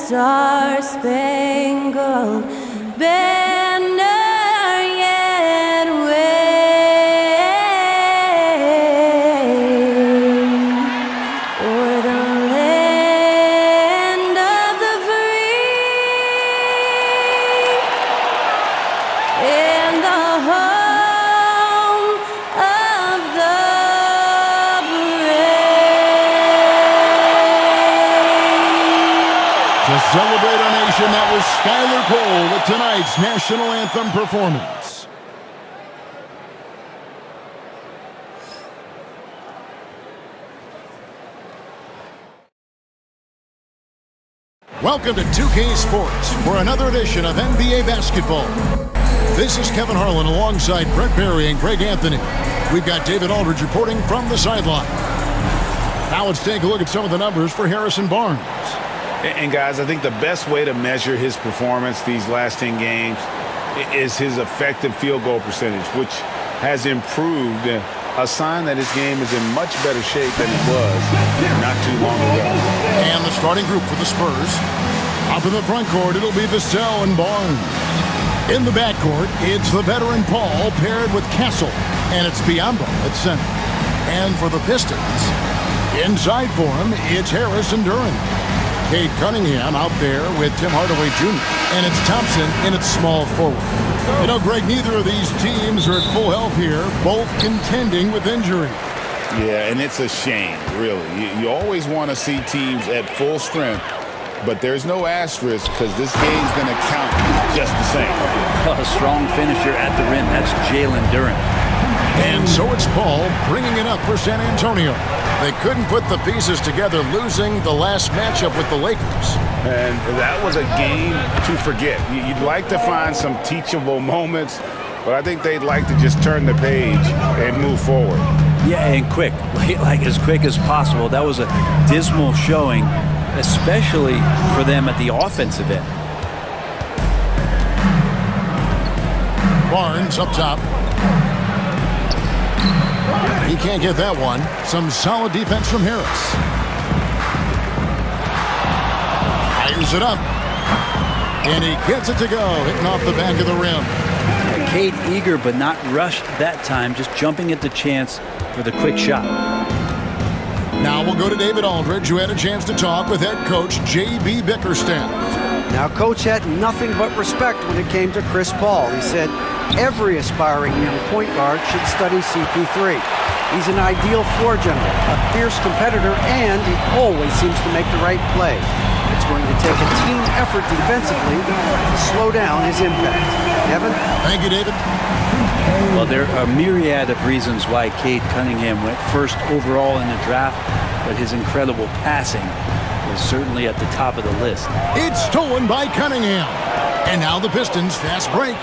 star-spangled banner yet wave o'er the land of the free and the home of the brave. To celebrate our nation, that was Skylar Cole with tonight's national anthem performance. Welcome to 2K Sports for another edition of NBA basketball. This is Kevin Harlan alongside Brett Barry and Greg Anthony. We've got David Aldridge reporting from the sideline. Now let's take a look at some of the numbers for Harrison Barnes. And guys, I think the best way to measure his performance these last 10 games is his effective field goal percentage, which has improved, a sign that his game is in much better shape than it was not too long ago. And the starting group for the Spurs. Up in the front court, it'll be Vassell and Barnes. In the backcourt, it's the veteran Paul paired with Castle, and it's Biyombo at center. And for the Pistons, inside for him, it's Harris and Duran. Cade Cunningham out there with Tim Hardaway Jr. And it's Thompson in its small forward. You know, Greg, neither of these teams are at full health here, both contending with injury. Yeah, and it's a shame, really. You always want to see teams at full strength, but there's no asterisk because this game's going to count just the same. A strong finisher at the rim. That's Jalen Duran. And so it's Paul bringing it up for San Antonio. They couldn't put the pieces together, losing the last matchup with the Lakers. And that was a game to forget. You'd like to find some teachable moments, but I think they'd like to just turn the page and move forward. Yeah, and quick, like as quick as possible. That was a dismal showing, especially for them at the offensive end. Barnes up top. He can't get that one. Some solid defense from Harris. Fires it up. And he gets it to go, hitting off the back of the rim. Cade eager but not rushed that time, just jumping at the chance for the quick shot. Now we'll go to David Aldridge, who had a chance to talk with head coach J.B. Bickerstaff. Now, Coach had nothing but respect when it came to Chris Paul. He said every aspiring young point guard should study CP3. He's an ideal floor general, a fierce competitor, and he always seems to make the right play. It's going to take a team effort defensively to slow down his impact. Evan? Thank you, David. Well, there are a myriad of reasons why Cade Cunningham went first overall in the draft, but his incredible passing was certainly at the top of the list. It's stolen by Cunningham. And now the Pistons fast break.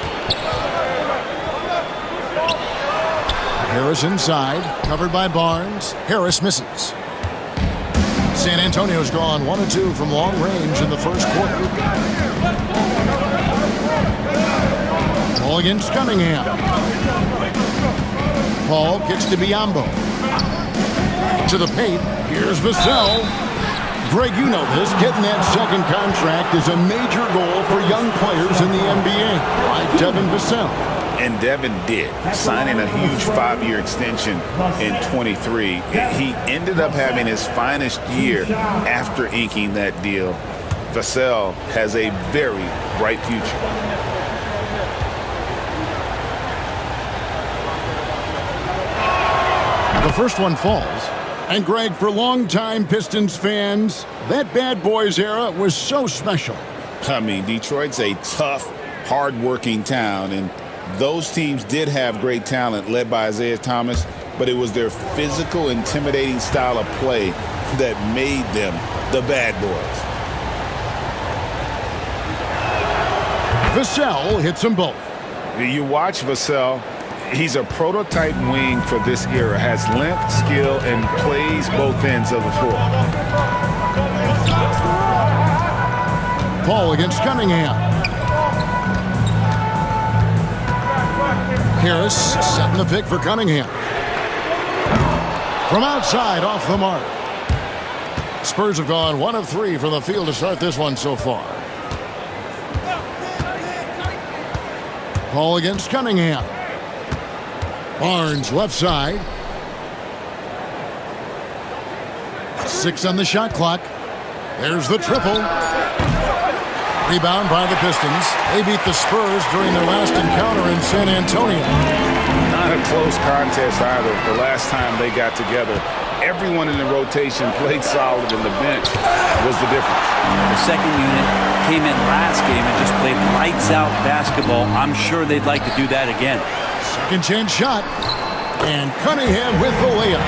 Harris inside, covered by Barnes. Harris misses. San Antonio's gone 1 of 2 from long range in the first quarter. Ball against Cunningham. Paul gets to Biyombo. To the paint. Here's Vassell. Greg, you know this. Getting that second contract is a major goal for young players in the NBA, like Devin Vassell. And Devin did, signing a huge 5-year extension in 23. He ended up having his finest year after inking that deal. Vassell has a very bright future. The first one falls. And Greg, for longtime Pistons fans, that bad boys era was so special. I mean, Detroit's a tough, hard-working town, and those teams did have great talent led by Isaiah Thomas, but it was their physical, intimidating style of play that made them the bad boys. Vassell hits them both. You watch Vassell, he's a prototype wing for this era, has length, skill, and plays both ends of the floor. Paul against Cunningham. Harris setting the pick for Cunningham. From outside, off the mark. Spurs have gone 1 of 3 from the field to start this one so far. Paul against Cunningham. Barnes left side. 6 on the shot clock. There's the triple. Rebound by the Pistons. They beat the Spurs during their last encounter in San Antonio. Not a close contest either. The last time they got together, everyone in the rotation played solid, and the bench was the difference. The second unit came in last game and just played lights-out basketball. I'm sure they'd like to do that again. Second chance shot. And Cunningham with the layup.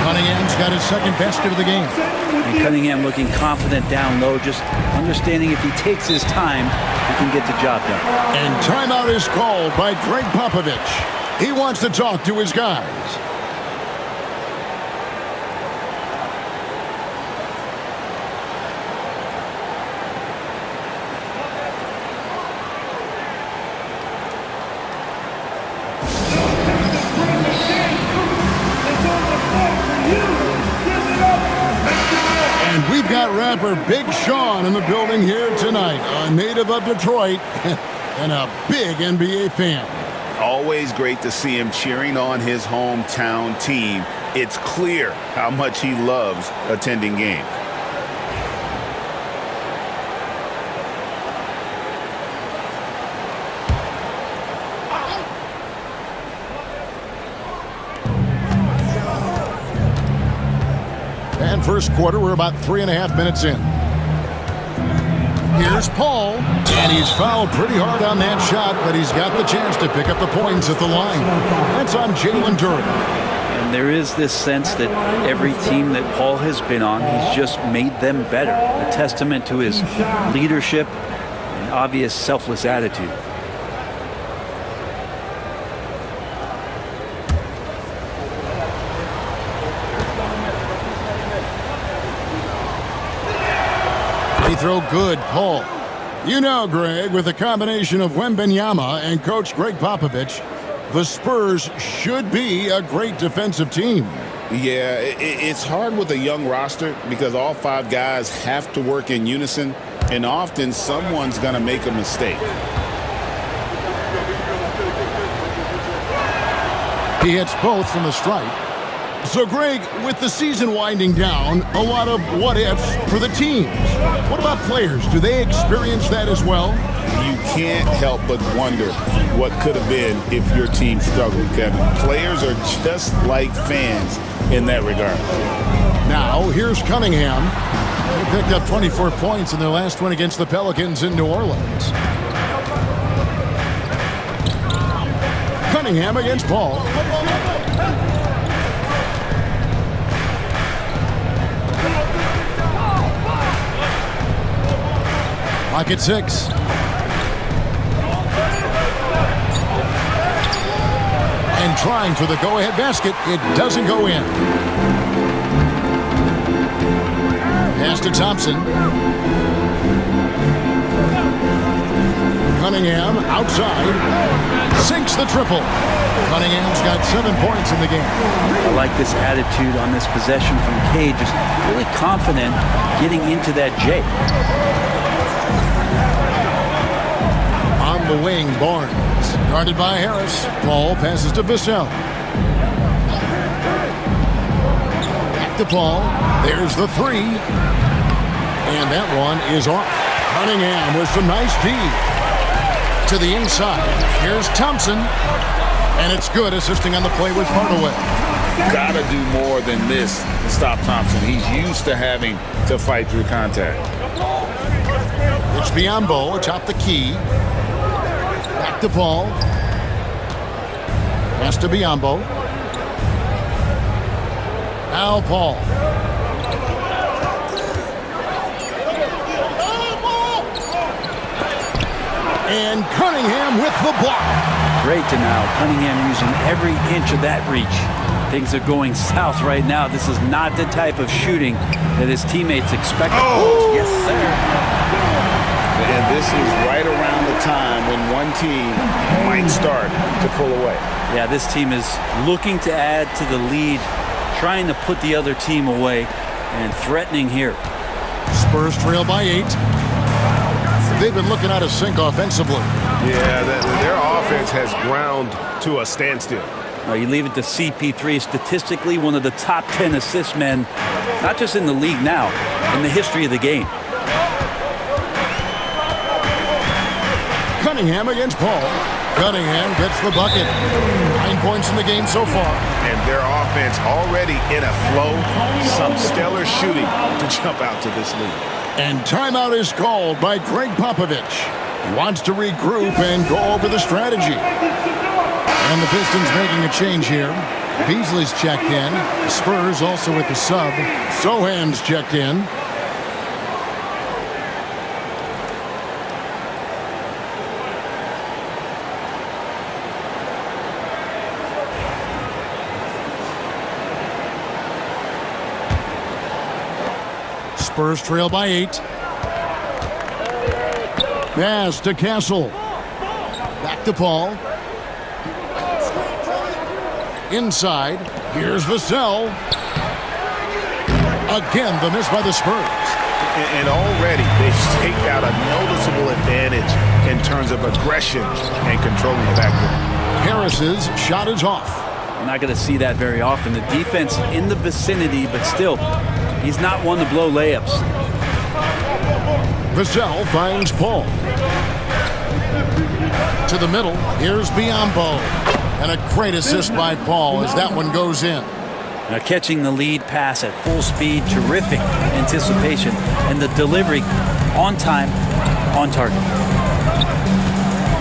Cunningham's got his second basket of the game. And Cunningham looking confident down low, just understanding if he takes his time, he can get the job done. And timeout is called by Greg Popovich. He wants to talk to his guys. And we've got rapper Big Sean in the building here tonight, a native of Detroit and a big NBA fan. Always great to see him cheering on his hometown team. It's clear how much he loves attending games. And first quarter, we're about 3.5 minutes in. Here's Paul, and he's fouled pretty hard on that shot, but he's got the chance to pick up the points at the line. That's on Jalen Duren. And there is this sense that every team that Paul has been on, he's just made them better. A testament to his leadership and obvious selfless attitude. Free throw good, Paul. You know, Greg, with a combination of Wembanyama and Coach Greg Popovich, the Spurs should be a great defensive team. Yeah, it's hard with a young roster because all 5 guys have to work in unison, and often someone's going to make a mistake. He hits both from the stripe. So, Greg, with the season winding down, a lot of what-ifs for the teams. What about players? Do they experience that as well? You can't help but wonder what could have been if your team struggled, Kevin. Players are just like fans in that regard. Now, here's Cunningham. They picked up 24 points in their last win against the Pelicans in New Orleans. Cunningham against Paul. Pocket 6. And trying for the go-ahead basket. It doesn't go in. Pass to Thompson. Cunningham outside. Sinks the triple. Cunningham's got 7 points in the game. I like this attitude on this possession from Cade. Just really confident getting into that J. On the wing, Barnes. Guarded by Harris. Paul passes to Vassell. Back to Paul. There's the 3. And that one is off. Cunningham with some nice D. To the inside. Here's Thompson. And it's good, assisting on the play with Hardaway. Gotta do more than this to stop Thompson. He's used to having to fight through contact. It's Biyombo atop the key. Back to Paul. Pass to Biyombo. Now Paul. And Cunningham with the block. Great to now. Cunningham using every inch of that reach. Things are going south right now. This is not the type of shooting that his teammates expect. Oh, yes, sir. And this is right around the time when one team might start to pull away. Yeah, this team is looking to add to the lead, trying to put the other team away. and threatening here. Spurs trail by 8. They've been looking out of sync offensively. Yeah, their offense has ground to a standstill. You leave it to CP3, statistically one of the top 10 assist men, not just in the league now, in the history of the game. Cunningham against Paul. Cunningham gets the bucket. 9 points in the game so far. And their offense already in a flow. Some stellar shooting to jump out to this lead. And timeout is called by Greg Popovich. He wants to regroup and go over the strategy. And the Pistons making a change here. Beasley's checked in. The Spurs also with the sub. Sohan's checked in. Spurs trail by 8. Pass to Castle. Back to Paul. Inside. Here's Vassell. Again, the miss by the Spurs. And already they've staked out a noticeable advantage in terms of aggression and controlling the backcourt. Harris's shot is off. You're not going to see that very often. The defense in the vicinity, but still, he's not one to blow layups. Vassell finds Paul. To the middle. Here's Biyombo. And a great assist by Paul as that one goes in. Now catching the lead pass at full speed, terrific anticipation, and the delivery on time, on target.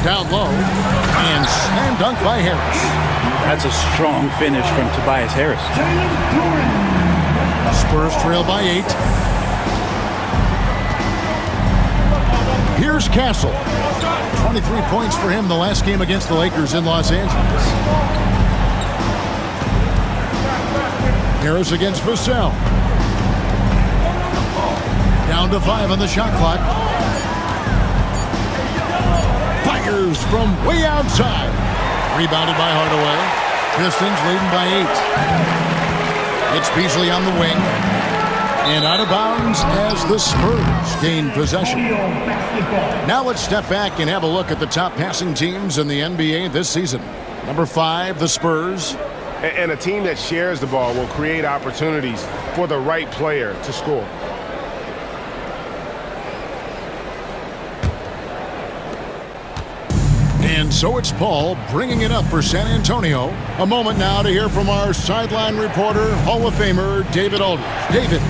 Down low, and slam dunk by Harris. That's a strong finish from Tobias Harris. Spurs trail by 8. Here's Castle. 23 points for him the last game against the Lakers in Los Angeles. Harris against Vassell. Down to 5 on the shot clock. Fires from way outside. Rebounded by Hardaway. Pistons leading by 8. It's Beasley on the wing. And out of bounds as the Spurs gain possession. Now let's step back and have a look at the top passing teams in the NBA this season. Number 5, the Spurs. And a team that shares the ball will create opportunities for the right player to score. And so it's Paul bringing it up for San Antonio. A moment now to hear from our sideline reporter, Hall of Famer David Aldridge. David.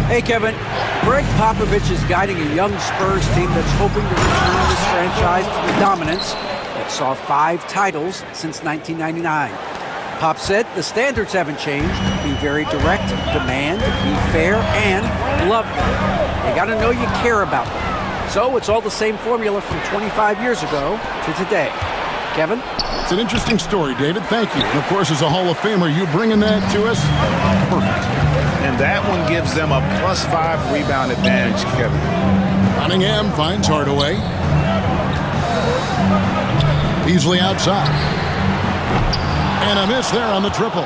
Hey, Kevin. Greg Popovich is guiding a young Spurs team that's hoping to return this franchise to the dominance that saw 5 titles since 1999. Pop said the standards haven't changed. Be very direct, demand, be fair, and love them. They got to know you care about them. So it's all the same formula from 25 years ago to today. Kevin? It's an interesting story, David. Thank you. And of course, as a Hall of Famer, you bringing that to us? Perfect. And that one gives them a +5 rebound advantage, Kevin. Cunningham finds Hardaway. Beasley outside. And a miss there on the triple.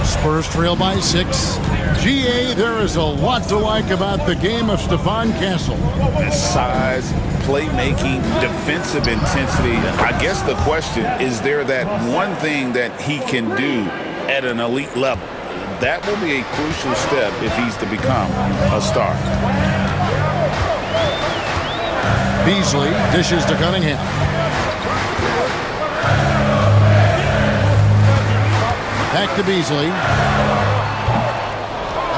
Spurs trail by 6. GA, there is a lot to like about the game of Stephon Castle. His size, playmaking, defensive intensity. I guess the question, is there that one thing that he can do at an elite level? That will be a crucial step if he's to become a star. Beasley dishes to Cunningham. Back to Beasley.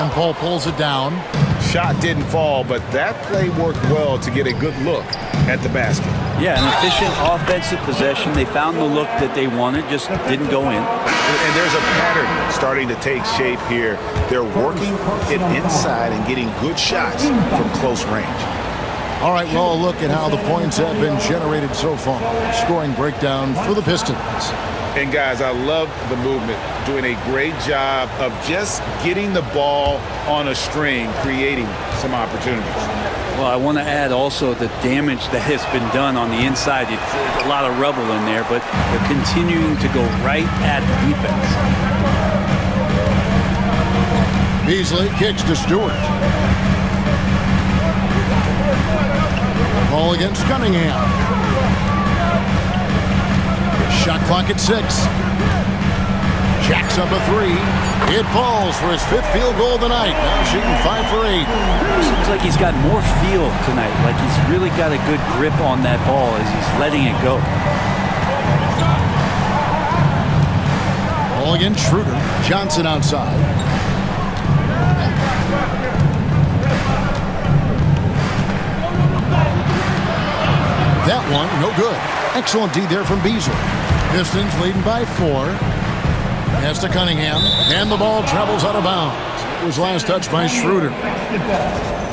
And Paul pulls it down. Shot didn't fall, but that play worked well to get a good look at the basket. Yeah, an efficient offensive possession. They found the look that they wanted, just didn't go in. And there's a pattern starting to take shape here. They're working it inside and getting good shots from close range. All right, well, a look at how the points have been generated so far. Scoring breakdown for the Pistons. And guys, I love the movement, doing a great job of just getting the ball on a string, creating some opportunities. Well, I want to add also the damage that has been done on the inside. It's a lot of rubble in there, but they're continuing to go right at the defense. Beasley kicks to Stewart. Ball against Cunningham. Shot clock at 6. Jacks up a 3. It falls for his 5th field goal of the night. Now shooting 5 for 8. Seems like he's got more feel tonight. Like he's really got a good grip on that ball as he's letting it go. Ball against Schroeder. Johnson outside. That one, no good. Excellent D there from Beasley. Pistons leading by 4. Pass to Cunningham, and the ball travels out of bounds. It was last touched by Schroeder.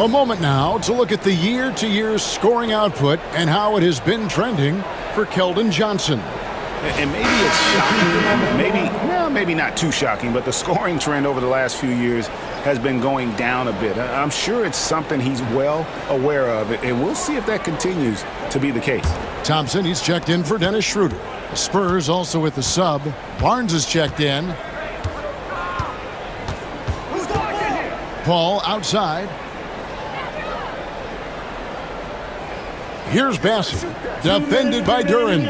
A moment now to look at the year-to-year scoring output and how it has been trending for Keldon Johnson. And maybe it's shocking, maybe not too shocking, but the scoring trend over the last few years has been going down a bit. I'm sure it's something he's well aware of, and we'll see if that continues to be the case. Thompson, he's checked in for Dennis Schroeder. The Spurs also with the sub. Barnes is checked in. Paul outside. Here's Bassett, defended by Duran.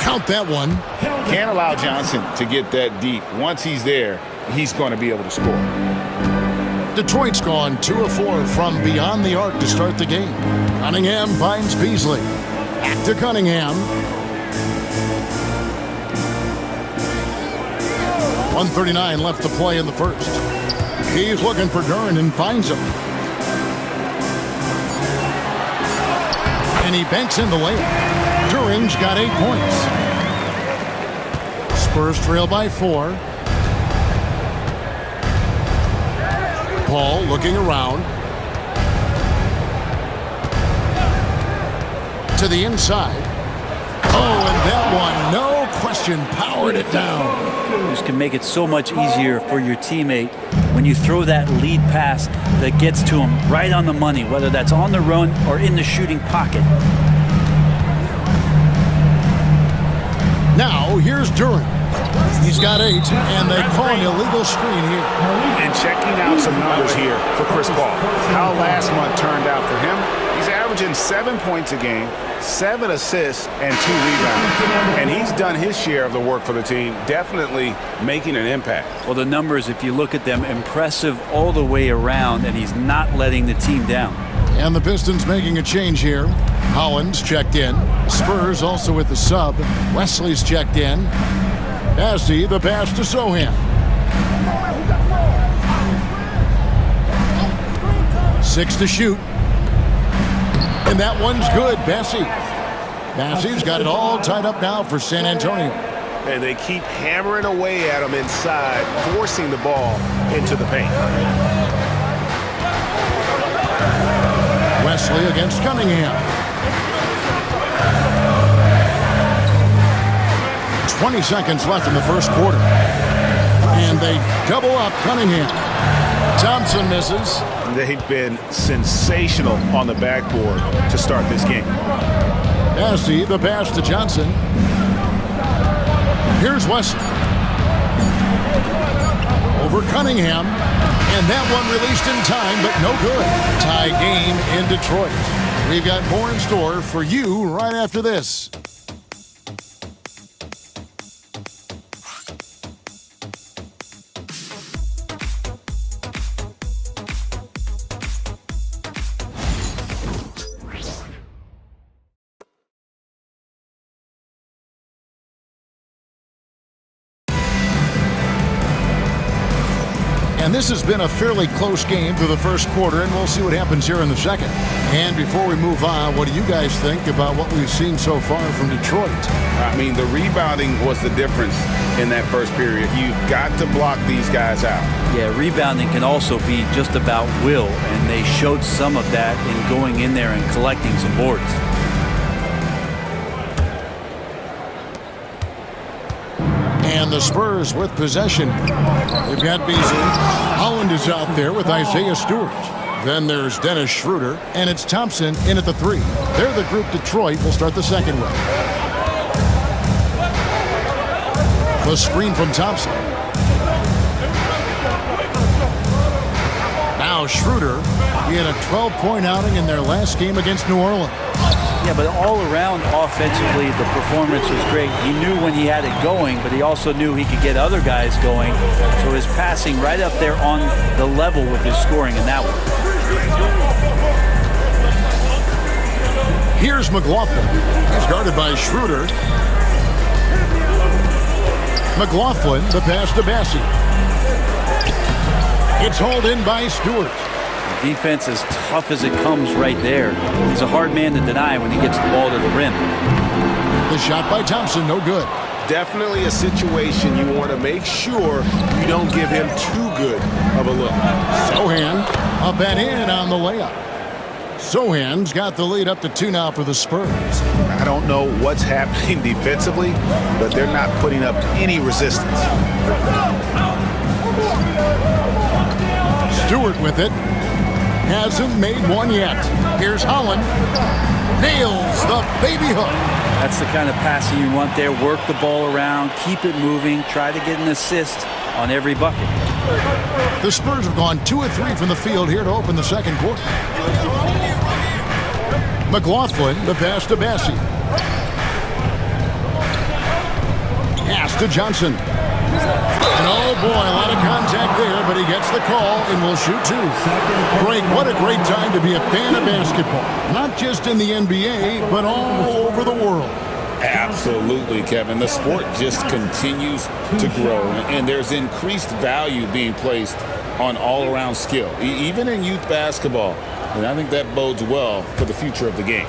Count that one. Can't allow Johnson to get that deep. Once he's there, he's going to be able to score. Detroit's gone 2 of 4 from beyond the arc to start the game. Cunningham finds Beasley. Back to Cunningham. 1:39 left to play in the first. He's looking for Duran and finds him. And he banks in the layup. Duran's got 8 points. Spurs trail by 4. Paul looking around. To the inside. Oh, and that one, no question, powered it down. This can make it so much easier for your teammate when you throw that lead pass that gets to him right on the money, whether that's on the run or in the shooting pocket. Now, here's Duran. He's got 8, and they call an illegal screen here. And checking out some numbers here for Chris Paul. How last month turned out for him. He's averaging 7 points a game, 7 assists, and 2 rebounds. And he's done his share of the work for the team, definitely making an impact. Well, the numbers, if you look at them, impressive all the way around, and he's not letting the team down. And the Pistons making a change here. Hollins checked in. Spurs also with the sub. Wesley's checked in. Bassey, the pass to Sohan. 6 to shoot. And that one's good, Bassey. Bassey's got it all tied up now for San Antonio. And they keep hammering away at him inside, forcing the ball into the paint. Wesley against Cunningham. 20 seconds left in the first quarter. And they double up Cunningham. Thompson misses. They've been sensational on the backboard to start this game. Bassey, the pass to Johnson. Here's Wesley. Over Cunningham. And that one released in time, but no good. Tie game in Detroit. We've got more in store for you right after this. And this has been a fairly close game through the first quarter, and we'll see what happens here in the second. And before we move on, what do you guys think about what we've seen so far from Detroit? I mean, the rebounding was the difference in that first period. You've got to block these guys out. Yeah, rebounding can also be just about will, and they showed some of that in going in there and collecting some boards. And the Spurs with possession. They've got Beasley. Holland is out there with Isaiah Stewart. Then there's Dennis Schroeder, and it's Thompson in at the 3. They're the group Detroit will start the second with. The screen from Thompson. Schroeder, he had a 12-point outing in their last game against New Orleans. Yeah, but all around offensively, the performance was great. He knew when he had it going, but he also knew he could get other guys going. So his passing right up there on the level with his scoring in that one. Here's McLaughlin. He's guarded by Schroeder. McLaughlin, the pass to Bassey. It's hauled in by Stewart. Defense as tough as it comes right there. He's a hard man to deny when he gets the ball to the rim. The shot by Thompson, no good. Definitely a situation you want to make sure you don't give him too good of a look. Sohan up and in on the layup. Sohan's got the lead up to 2 now for the Spurs. I don't know what's happening defensively, but they're not putting up any resistance. Stewart with it. Hasn't made one yet. Here's Holland. Nails the baby hook. That's the kind of passing you want there. Work the ball around, keep it moving, try to get an assist on every bucket. The Spurs have gone 2 of 3 from the field here to open the second quarter. McLaughlin, the pass to Bassey. Pass to Johnson. And oh boy, a lot of contact there, but he gets the call and will shoot 2. Greg, what a great time to be a fan of basketball. Not just in the NBA, but all over the world. Absolutely, Kevin. The sport just continues to grow, and there's increased value being placed on all-around skill, even in youth basketball. And I think that bodes well for the future of the game.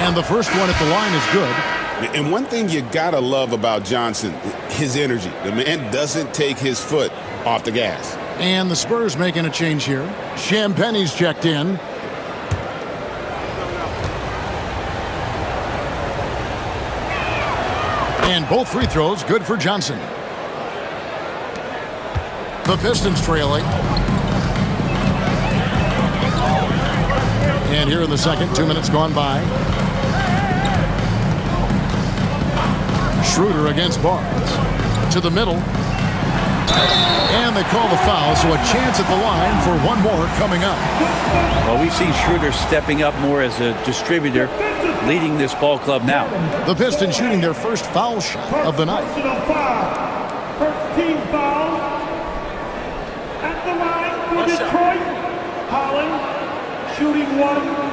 And the first one at the line is good. And one thing you gotta love about Johnson, his energy. The man doesn't take his foot off the gas. And the Spurs making a change here. Champagne's checked in. And both free throws good for Johnson. The Pistons trailing. And here in the second, 2 minutes gone by. Schroeder against Barnes. To the middle. And they call the foul, so a chance at the line for one more coming up. Well, we've seen Schroeder stepping up more as a distributor, leading this ball club now. The Pistons shooting their first foul shot of the night. First team foul at the line for Detroit. Holland shooting 1.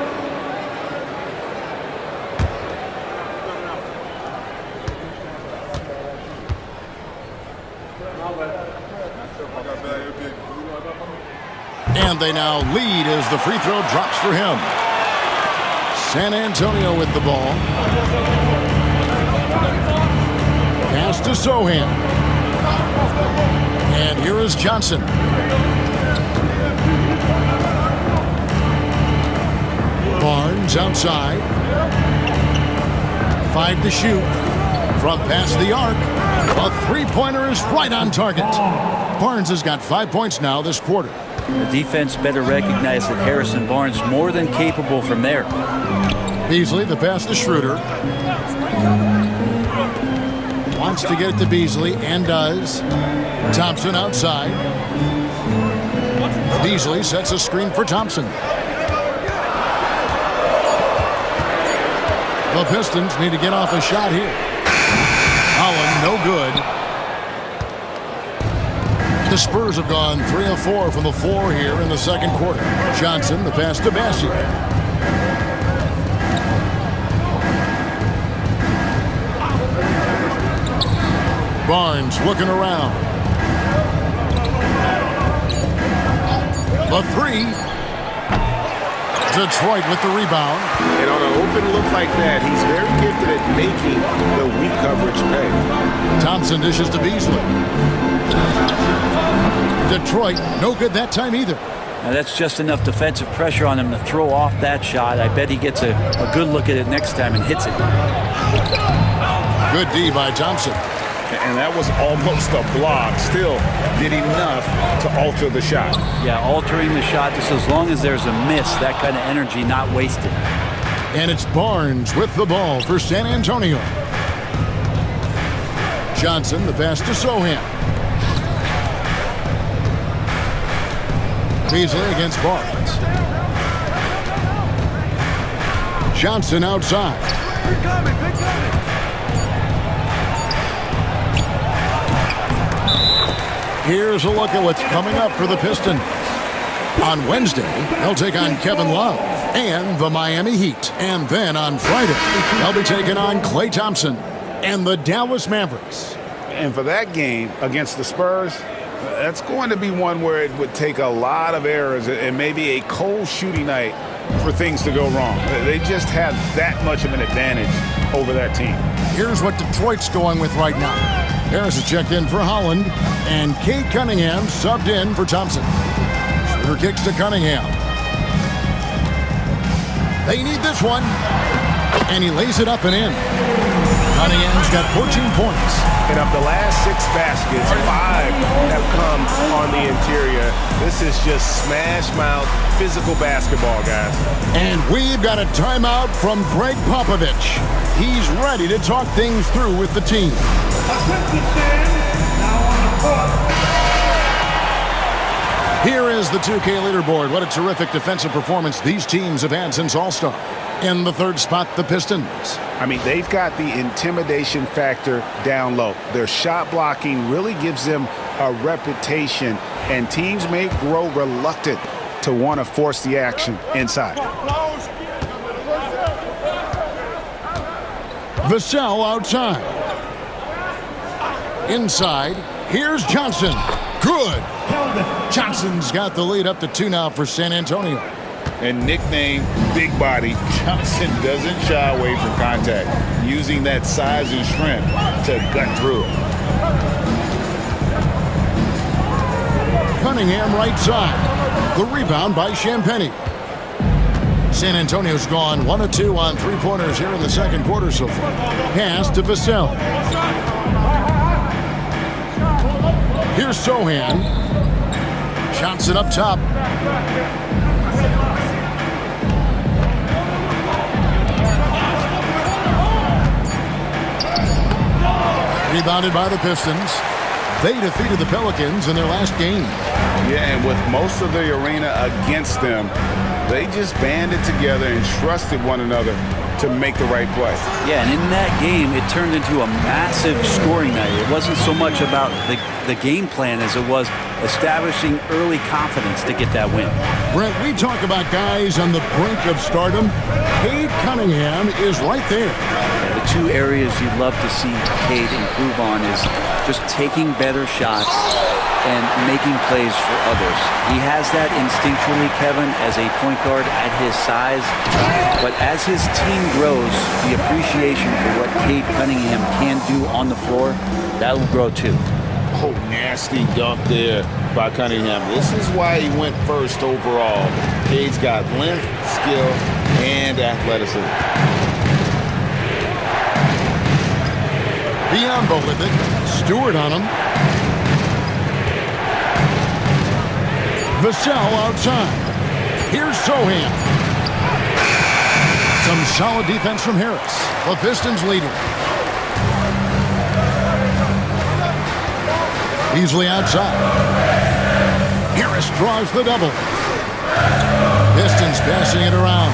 And they now lead as the free throw drops for him. San Antonio with the ball. Pass to Sohan. And here is Johnson. Barnes outside. 5 to shoot. From past the arc. A three-pointer is right on target. Barnes has got 5 points now this quarter. The defense better recognize that Harrison Barnes is more than capable from there. Beasley, the pass to Schroeder. Wants to get it to Beasley and does. Thompson outside. Beasley sets a screen for Thompson. The Pistons need to get off a shot here. Holland, no good. The Spurs have gone 3 of 4 from the floor here in the second quarter. Johnson, the pass to Bassey. Barnes looking around. The 3. Detroit with the rebound. And on an open look like that, he's very gifted at making the weak coverage pay. Thompson dishes to Beasley. Detroit, no good that time either. Now that's just enough defensive pressure on him to throw off that shot. I bet he gets a good look at it next time and hits it. Good D by Thompson. And that was almost a block. Still did enough to alter the shot. Yeah, altering the shot just as long as there's a miss, that kind of energy not wasted. And it's Barnes with the ball for San Antonio. Johnson, the pass to Sohan. Beasley against Barnes. Johnson outside. Here's a look at what's coming up for the Pistons. On Wednesday, they'll take on Kevin Love and the Miami Heat. And then on Friday, they'll be taking on Klay Thompson and the Dallas Mavericks. And for that game against the Spurs, that's going to be one where it would take a lot of errors and maybe a cold shooting night for things to go wrong. They just have that much of an advantage over that team. Here's what Detroit's going with right now. Harris is checked in for Holland, and Kate Cunningham subbed in for Thompson. Shooter kicks to Cunningham. They need this one, and he lays it up and in. Cunningham's got 14 points. And of the last 6 baskets, 5 have come on the interior. This is just smash mouth, physical basketball, guys. And we've got a timeout from Greg Popovich. He's ready to talk things through with the team. Attention fans, now on the court. Here is the 2K leaderboard. What a terrific defensive performance these teams have had since All-Star. In the third spot, the Pistons. I mean, they've got the intimidation factor down low. Their shot blocking really gives them a reputation, and teams may grow reluctant to want to force the action inside. Vassell outside. Inside, here's Johnson. Good. Johnson's got the lead up to 2 now for San Antonio. And nicknamed Big Body, Johnson doesn't shy away from contact, using that size and strength to gut through. Cunningham right side. The rebound by Champagnie. San Antonio's gone 1 of 2 on 3-pointers here in the second quarter so far. Pass to Vassell. Here's Sohan. Johnson up top. Rebounded by the Pistons. They defeated the Pelicans in their last game. Yeah, and with most of the arena against them, they just banded together and trusted one another to make the right play. Yeah, and in that game, it turned into a massive scoring night. It wasn't so much about the game plan as it was establishing early confidence to get that win. Brent, we talk about guys on the brink of stardom. Cade Cunningham is right there. Yeah, the 2 areas you'd love to see Cade improve on is just taking better shots and making plays for others. He has that instinctually, Kevin, as a point guard at his size. But as his team grows, the appreciation for what Cade Cunningham can do on the floor, that will grow too. Oh, nasty dunk there by Cunningham. This is why he went first overall. Cade's got length, skill, and athleticism. Biombo with it. Stewart on him. Vassell outside. Here's Sohan. Some solid defense from Harris. The Pistons leading. Beasley outside. Harris draws the double. Pistons passing it around.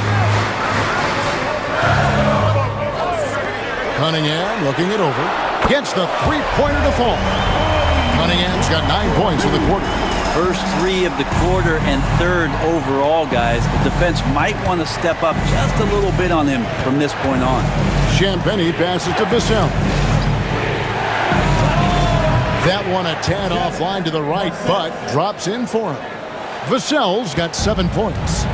Cunningham looking it over. Gets the 3-pointer to fall. Cunningham's got 9 points in the quarter. First 3 of the quarter and 3rd overall, guys. The defense might want to step up just a little bit on him from this point on. Champagnie passes to Vassell. That one a tad offline to the right, but drops in for him. Vassell's got 7 points.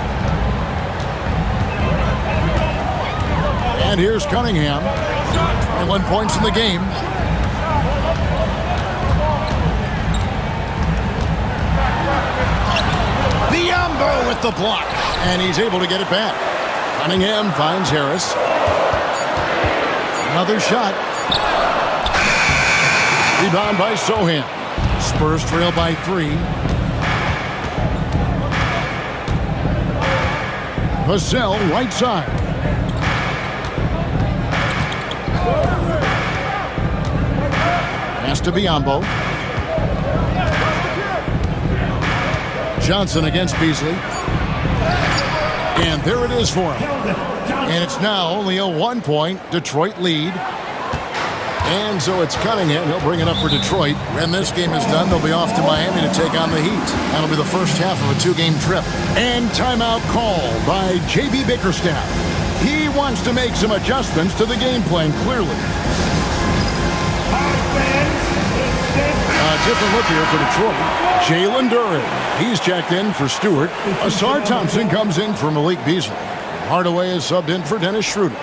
And here's Cunningham. 21 points in the game. Biombo with the block. And he's able to get it back. Cunningham finds Harris. Another shot. Rebound by Sohan. Spurs trail by 3. Vassell right side. Pass to Biyombo. Johnson against Beasley. And there it is for him. And it's now only a 1-point Detroit lead. And so it's Cunningham. He'll bring it up for Detroit. When this game is done, they'll be off to Miami to take on the Heat. That'll be the first half of a 2-game trip. And timeout called by J.B. Bickerstaff. He wants to make some adjustments to the game plan, clearly. A different look here for Detroit. Jalen Duren. He's checked in for Stewart. Asar Thompson comes in for Malik Beasley. Hardaway is subbed in for Dennis Schroeder.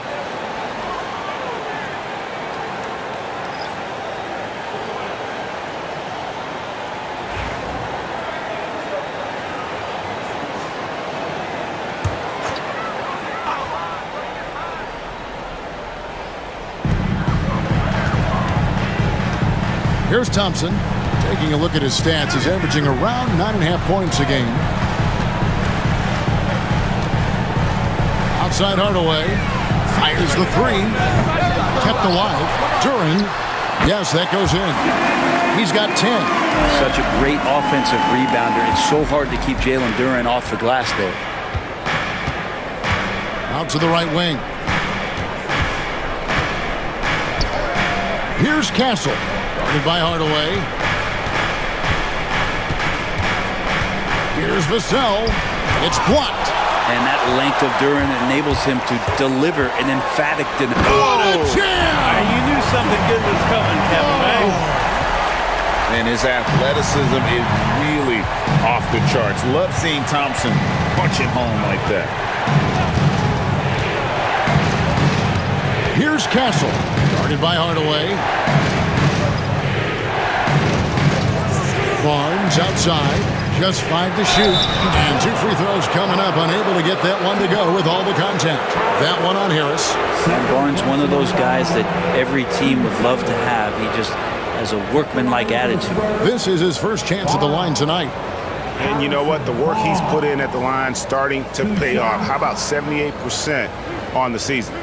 Here's Thompson. Taking a look at his stats, he's averaging around 9.5 points a game. Outside Hardaway. Fires the three. Kept alive. Duren. Yes, that goes in. He's got 10. Such a great offensive rebounder. It's so hard to keep Jalen Duren off the glass there. Out to the right wing. Here's Castle. Guarded by Hardaway. Here's Vassell. It's blocked. And that length of Duren enables him to deliver an emphatic delivery. What a jam! You knew something good was coming, Kevin, right? And his athleticism is really off the charts. Love seeing Thompson punch it home like that. Here's Castle. Guarded by Hardaway. Barnes outside. Just 5 to shoot. And 2 free throws coming up. Unable to get that one to go with all the contact. That one on Harris. And Barnes, one of those guys that every team would love to have. He just has a workman-like attitude. This is his first chance at the line tonight. And you know what? The work he's put in at the line starting to pay off. How about 78% on the season?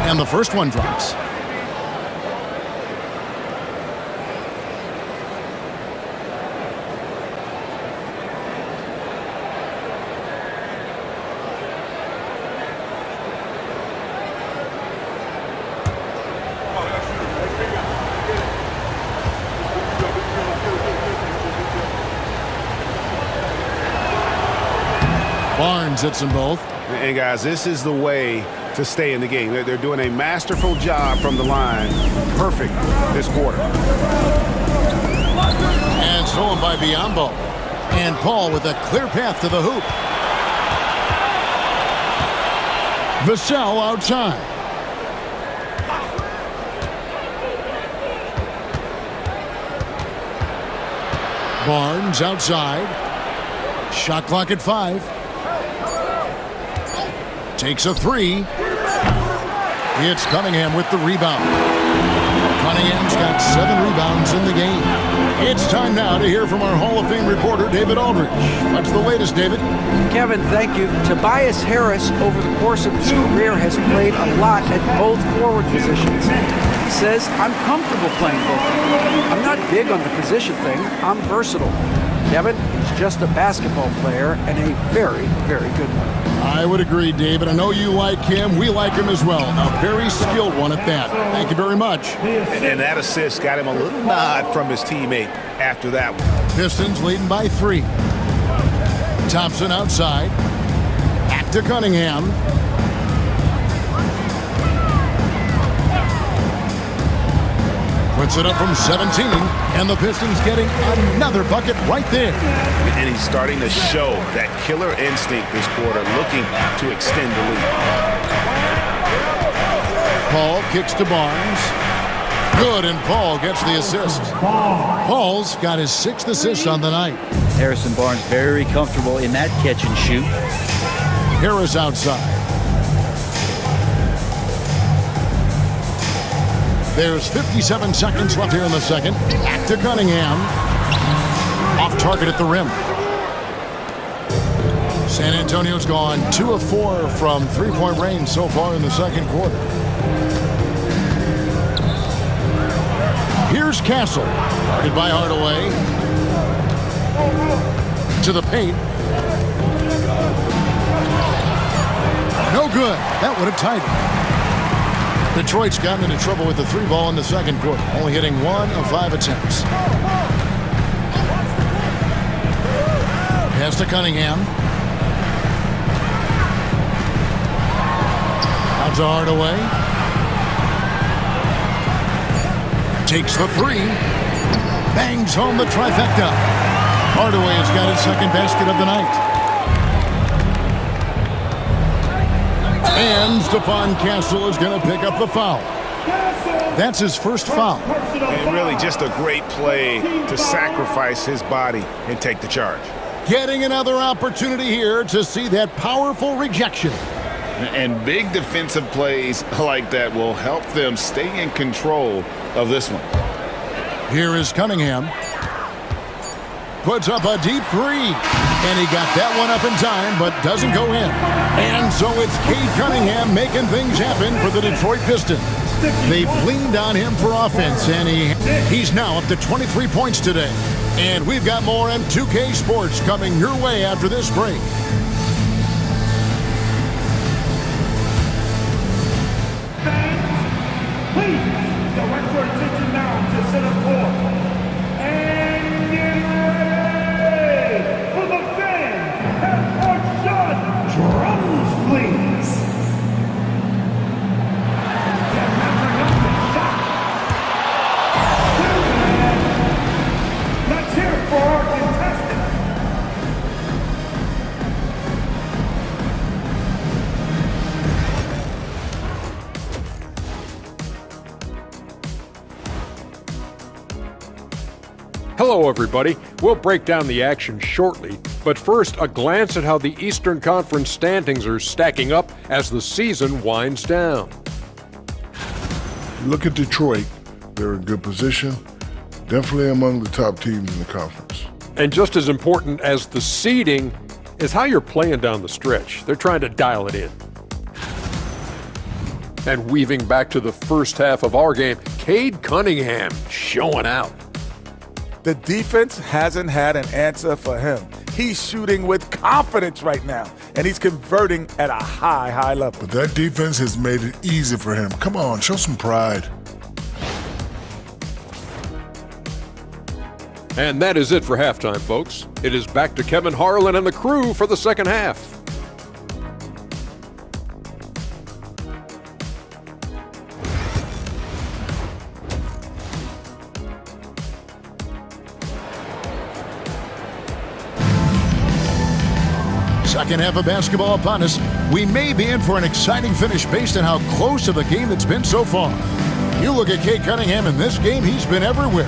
And the first one drops. Barnes hits them both. And guys, this is the way to stay in the game. They're doing a masterful job from the line. Perfect this quarter. And stolen by Biyombo. And Paul with a clear path to the hoop. Vassell outside. Barnes outside. Shot clock at 5. Takes a 3. It's Cunningham with the rebound. Cunningham's got 7 rebounds in the game. It's time now to hear from our Hall of Fame reporter, David Aldridge. What's the latest, David? Kevin, thank you. Tobias Harris, over the course of his career, has played a lot at both forward positions. He says, I'm comfortable playing both. I'm not big on the position thing. I'm versatile. Kevin, he's just a basketball player and a very, very good one. I would agree, David. I know you like him. We like him as well. A very skilled one at that. Thank you very much. And that assist got him a little nod from his teammate after that one. Pistons leading by 3. Thompson outside. Back to Cunningham. Puts it up from 17, and the Pistons getting another bucket right there. And he's starting to show that killer instinct this quarter, looking to extend the lead. Paul kicks to Barnes. Good, and Paul gets the assist. Paul's got his 6th assist on the night. Harrison Barnes very comfortable in that catch and shoot. Harris outside. There's 57 seconds left here in the second. Back to Cunningham. Off target at the rim. San Antonio's gone 2 of 4 from three-point range so far in the second quarter. Here's Castle. Guarded by Hardaway. To the paint. No good. That would have tied it. Detroit's gotten into trouble with the 3-ball in the second quarter, only hitting 1 of 5 attempts. Pass to Cunningham. Out to Hardaway. Takes the 3. Bangs home the trifecta. Hardaway has got his second basket of the night. And Stephon Castle is going to pick up the foul. That's his first foul. And really just a great play to sacrifice his body and take the charge. Getting another opportunity here to see that powerful rejection. And big defensive plays like that will help them stay in control of this one. Here is Cunningham. Puts up a deep 3. And he got that one up in time, but doesn't go in. And so it's Cade Cunningham making things happen for the Detroit Pistons. They've leaned on him for offense, and he's now up to 23 points today. And we've got more M2K Sports coming your way after this break. Please direct your attention now to center court. And get ready for the fan half-court shot. Drums, please. They're measuring up the shot. Let's hear it for our contestant. Hello, everybody. We'll break down the action shortly, but first, a glance at how the Eastern Conference standings are stacking up as the season winds down. Look at Detroit. They're in good position, definitely among the top teams in the conference. And just as important as the seeding is how you're playing down the stretch. They're trying to dial it in. And weaving back to the first half of our game, Cade Cunningham showing out. The defense hasn't had an answer for him. He's shooting with confidence right now, and he's converting at a high level. But that defense has made it easy for him. Come on, show some pride. And that is it for halftime, folks. It is back to Kevin Harlan and the crew for the second half. Second half of basketball upon us. We may be in for an exciting finish based on how close of a game it's been so far. You look at Cade Cunningham in this game, he's been everywhere.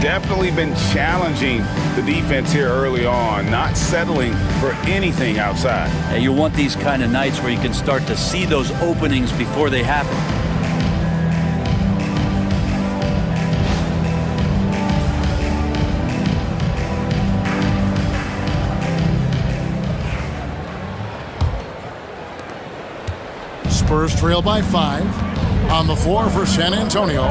Definitely been challenging the defense here early on, not settling for anything outside. And you want these kind of nights where you can start to see those openings before they happen. Spurs trail by 5. On the floor for San Antonio.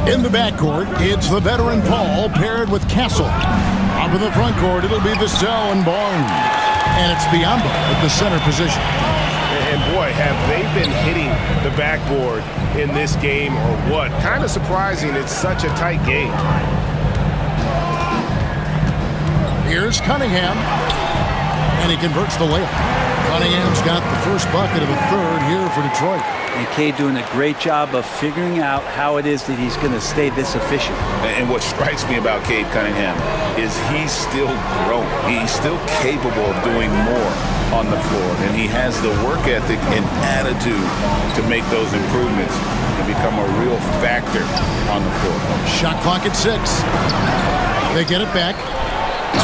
In the backcourt, it's the veteran Paul paired with Castle. Up in the front court, it'll be Vassell and Barnes. And it's Biyombo at the center position. And boy, have they been hitting the backboard in this game or what? Kind of surprising it's such a tight game. Here's Cunningham. And he converts the layup. Cunningham's got the first bucket of the third here for Detroit. And Cade doing a great job of figuring out how it is that he's going to stay this efficient. And what strikes me about Cade Cunningham is he's still growing. He's still capable of doing more on the floor. And he has the work ethic and attitude to make those improvements and become a real factor on the floor. Shot clock at 6. They get it back.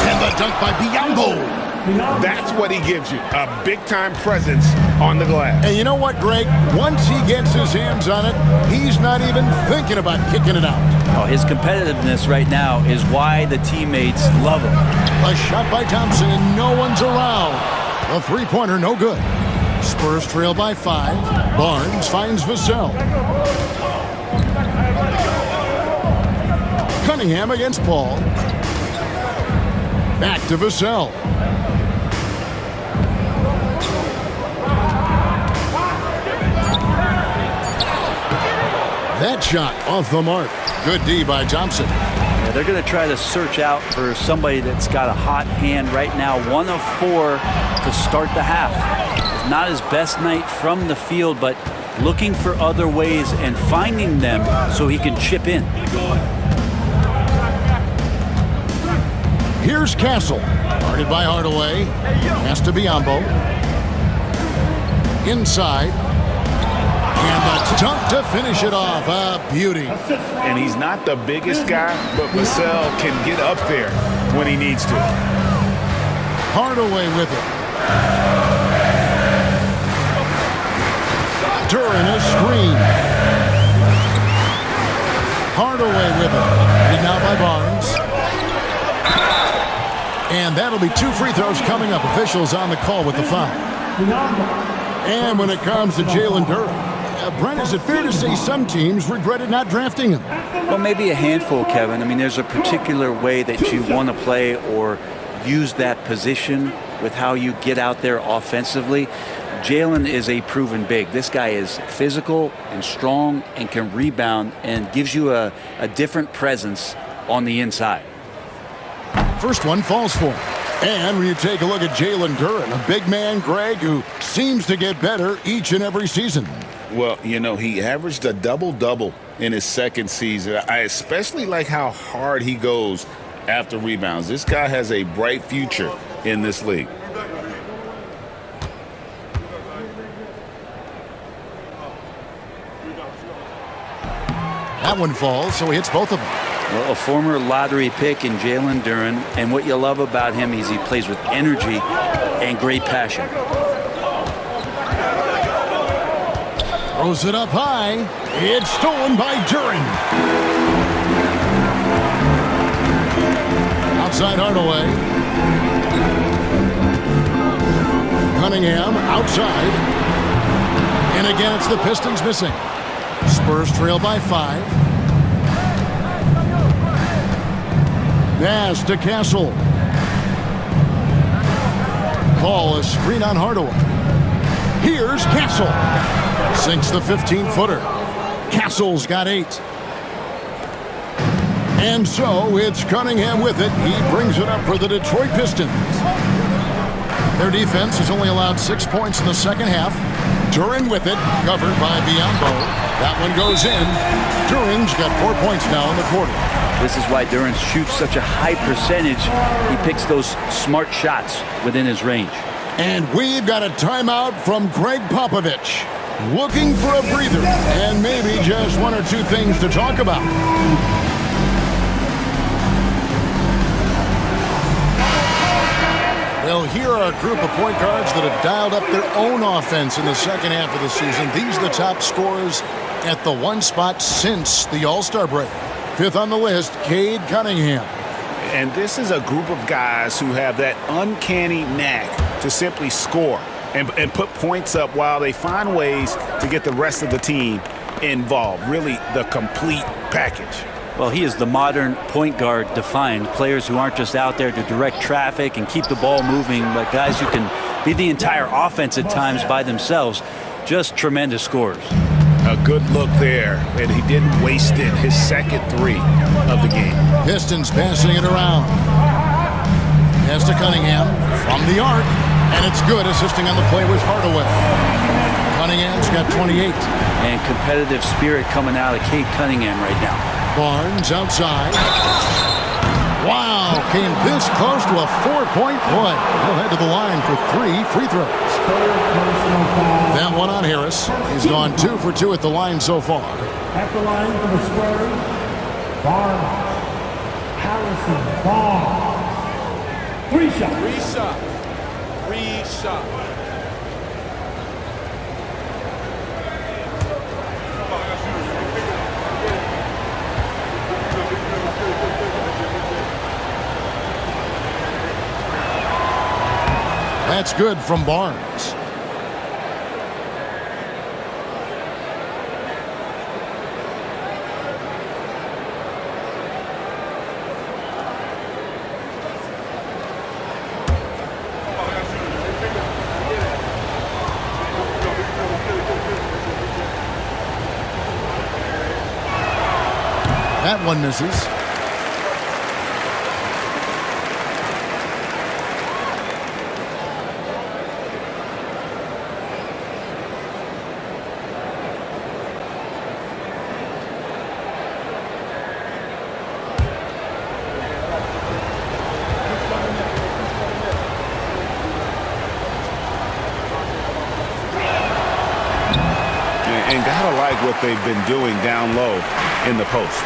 And the dunk by Biyombo. That's what he gives you, a big-time presence on the glass. And you know what, Greg? Once he gets his hands on it, he's not even thinking about kicking it out. Oh, his competitiveness right now is why the teammates love him. A shot by Thompson, and no one's around. A three-pointer, no good. Spurs trail by 5. Barnes finds Vassell. Cunningham against Paul. Back to Vassell. That shot off the mark. Good D by Thompson. Yeah, they're going to try to search out for somebody that's got a hot hand right now. 1 of 4 to start the half. It's not his best night from the field, but looking for other ways and finding them so he can chip in. Here's Castle. Guarded by Hardaway. Has to Biombo. Inside. And the dunk to finish it off. A beauty. And he's not the biggest guy, but Vassell can get up there when he needs to. Hardaway with it. Duran a screen. Hardaway with it. And now by Barnes. And that'll be 2 free throws coming up. Officials on the call with the foul. And when it comes to Jalen Duran, Brent, is it fair to say some teams regretted not drafting him? Well, maybe a handful, Kevin. I mean, there's a particular way that you want to play or use that position with how you get out there offensively. Jalen is a proven big. This guy is physical and strong and can rebound and gives you a different presence on the inside. First one falls for him. And when you take a look at Jalen Duran, a big man, Greg, who seems to get better each and every season. Well, you know, he averaged a double-double in his second season. I especially like how hard he goes after rebounds. This guy has a bright future in this league. That one falls, so he hits both of them. Well, a former lottery pick in Jalen Duran, and what you love about him is he plays with energy and great passion. Throws it up high. It's stolen by Duran. Outside Hardaway. Cunningham outside. And again, it's the Pistons missing. Spurs trail by 5. Pass to Castle. Ball a screen on Hardaway. Here's Castle. Sinks the 15-footer. Castle's got 8. And so it's Cunningham with it. He brings it up for the Detroit Pistons. Their defense has only allowed 6 points in the second half. Duran with it, covered by Biombo. That one goes in. Duran's got 4 points now in the quarter. This is why Duran shoots such a high percentage. He picks those smart shots within his range. And we've got a timeout from Greg Popovich. Looking for a breather and maybe just 1 or 2 things to talk about. Well, here are a group of point guards that have dialed up their own offense in the second half of the season. These are the top scorers at the one spot since the All-Star break. 5th on the list, Cade Cunningham. And this is a group of guys who have that uncanny knack to simply score and put points up while they find ways to get the rest of the team involved. Really the complete package. Well, he is the modern point guard defined. Players who aren't just out there to direct traffic and keep the ball moving, but guys who can be the entire offense at times by themselves. Just tremendous scorers. A good look there, and he didn't waste it. His second 3 of the game. Pistons passing it around. Pass to Cunningham from the arc, and it's good. Assisting on the play was Hardaway. Cunningham's got 28. And competitive spirit coming out of Cade Cunningham right now. Barnes outside. Wow, came this close to a 4-point play. He'll head to the line for 3 free throws. That one on Harris. He's gone 2 for 2 at the line so far. At the line for the Spurs, Barnes, Harrison, Barnes. 3 shots. Read shot. That's good from Barnes. That one misses. And gotta like what they've been doing down low in the post.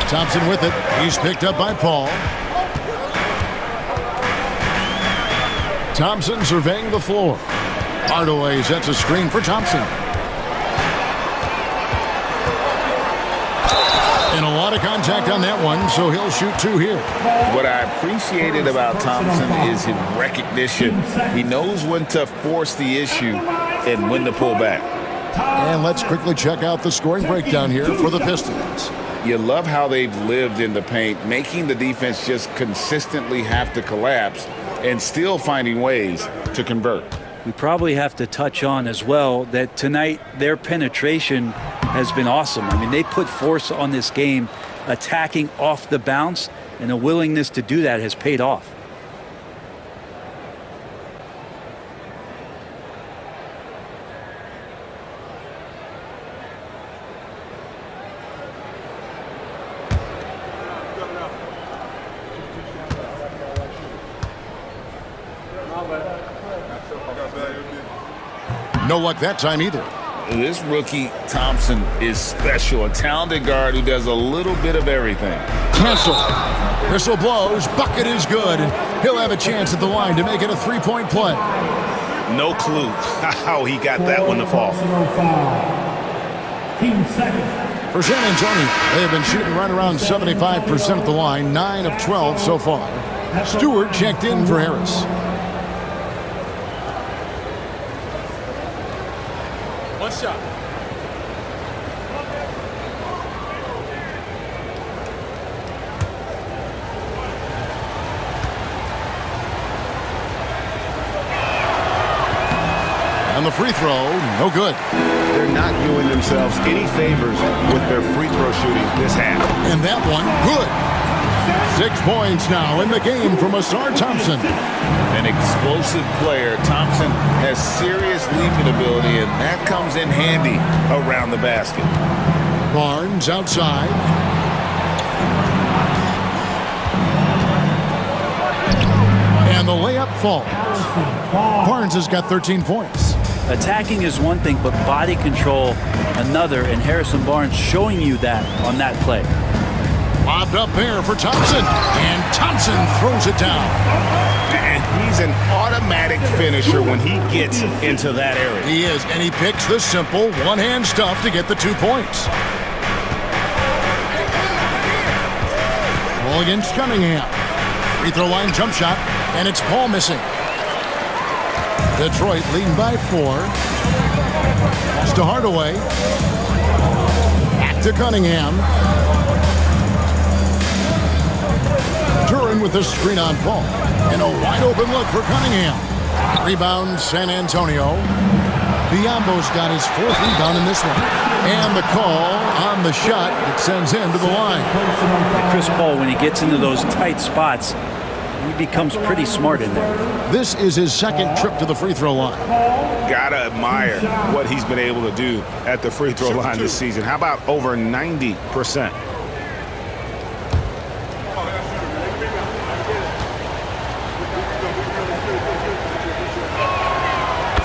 Thompson with it. He's picked up by Paul. Thompson surveying the floor. Hardaway sets a screen for Thompson. And a lot of contact on that one, so he'll shoot two here. What I appreciated about Thompson is his recognition. He knows when to force the issue and when to pull back. And let's quickly check out the scoring breakdown here for the Pistons. You love how they've lived in the paint, making the defense just consistently have to collapse and still finding ways to convert. We probably have to touch on as well that tonight their penetration has been awesome. I mean, they put force on this game, attacking off the bounce, and a willingness to do that has paid off. No luck that time either. This rookie, Thompson, is special. A talented guard who does a little bit of everything. Cancel. Whistle blows. Bucket is good. And he'll have a chance at the line to make it a three-point play. No clue how he got that one to fall. For San Antonio, they have been shooting right around 75% at the line, 9 of 12 so far. Stewart checked in for Harris. One shot. And the free throw, no good. They're not doing themselves any favors with their free throw shooting this half. And that one, good. 6 points now in the game from Asar Thompson. An explosive player. Thompson has serious leaping ability, and that comes in handy around the basket. Barnes outside. And the layup falls. Barnes has got 13 points. Attacking is one thing, but body control another, and Harrison Barnes showing you that on that play. Lobbed up there for Thompson, and Thompson throws it down. And he's an automatic finisher when he gets into that area. He is, and he picks the simple one-hand stuff to get the 2 points. Ball against Cunningham. Free throw line jump shot, and it's Paul missing. Detroit leading by 4. Pass to Hardaway. Back to Cunningham. Duran with the screen on Paul. And a wide open look for Cunningham. Rebound San Antonio. Biombo's got his 4th rebound in this one. And the call on the shot that sends him to the line. Chris Paul, when he gets into those tight spots, he becomes pretty smart in there. This is his 2nd trip to the free throw line. Gotta admire what he's been able to do at the free throw line this season. How about over 90%?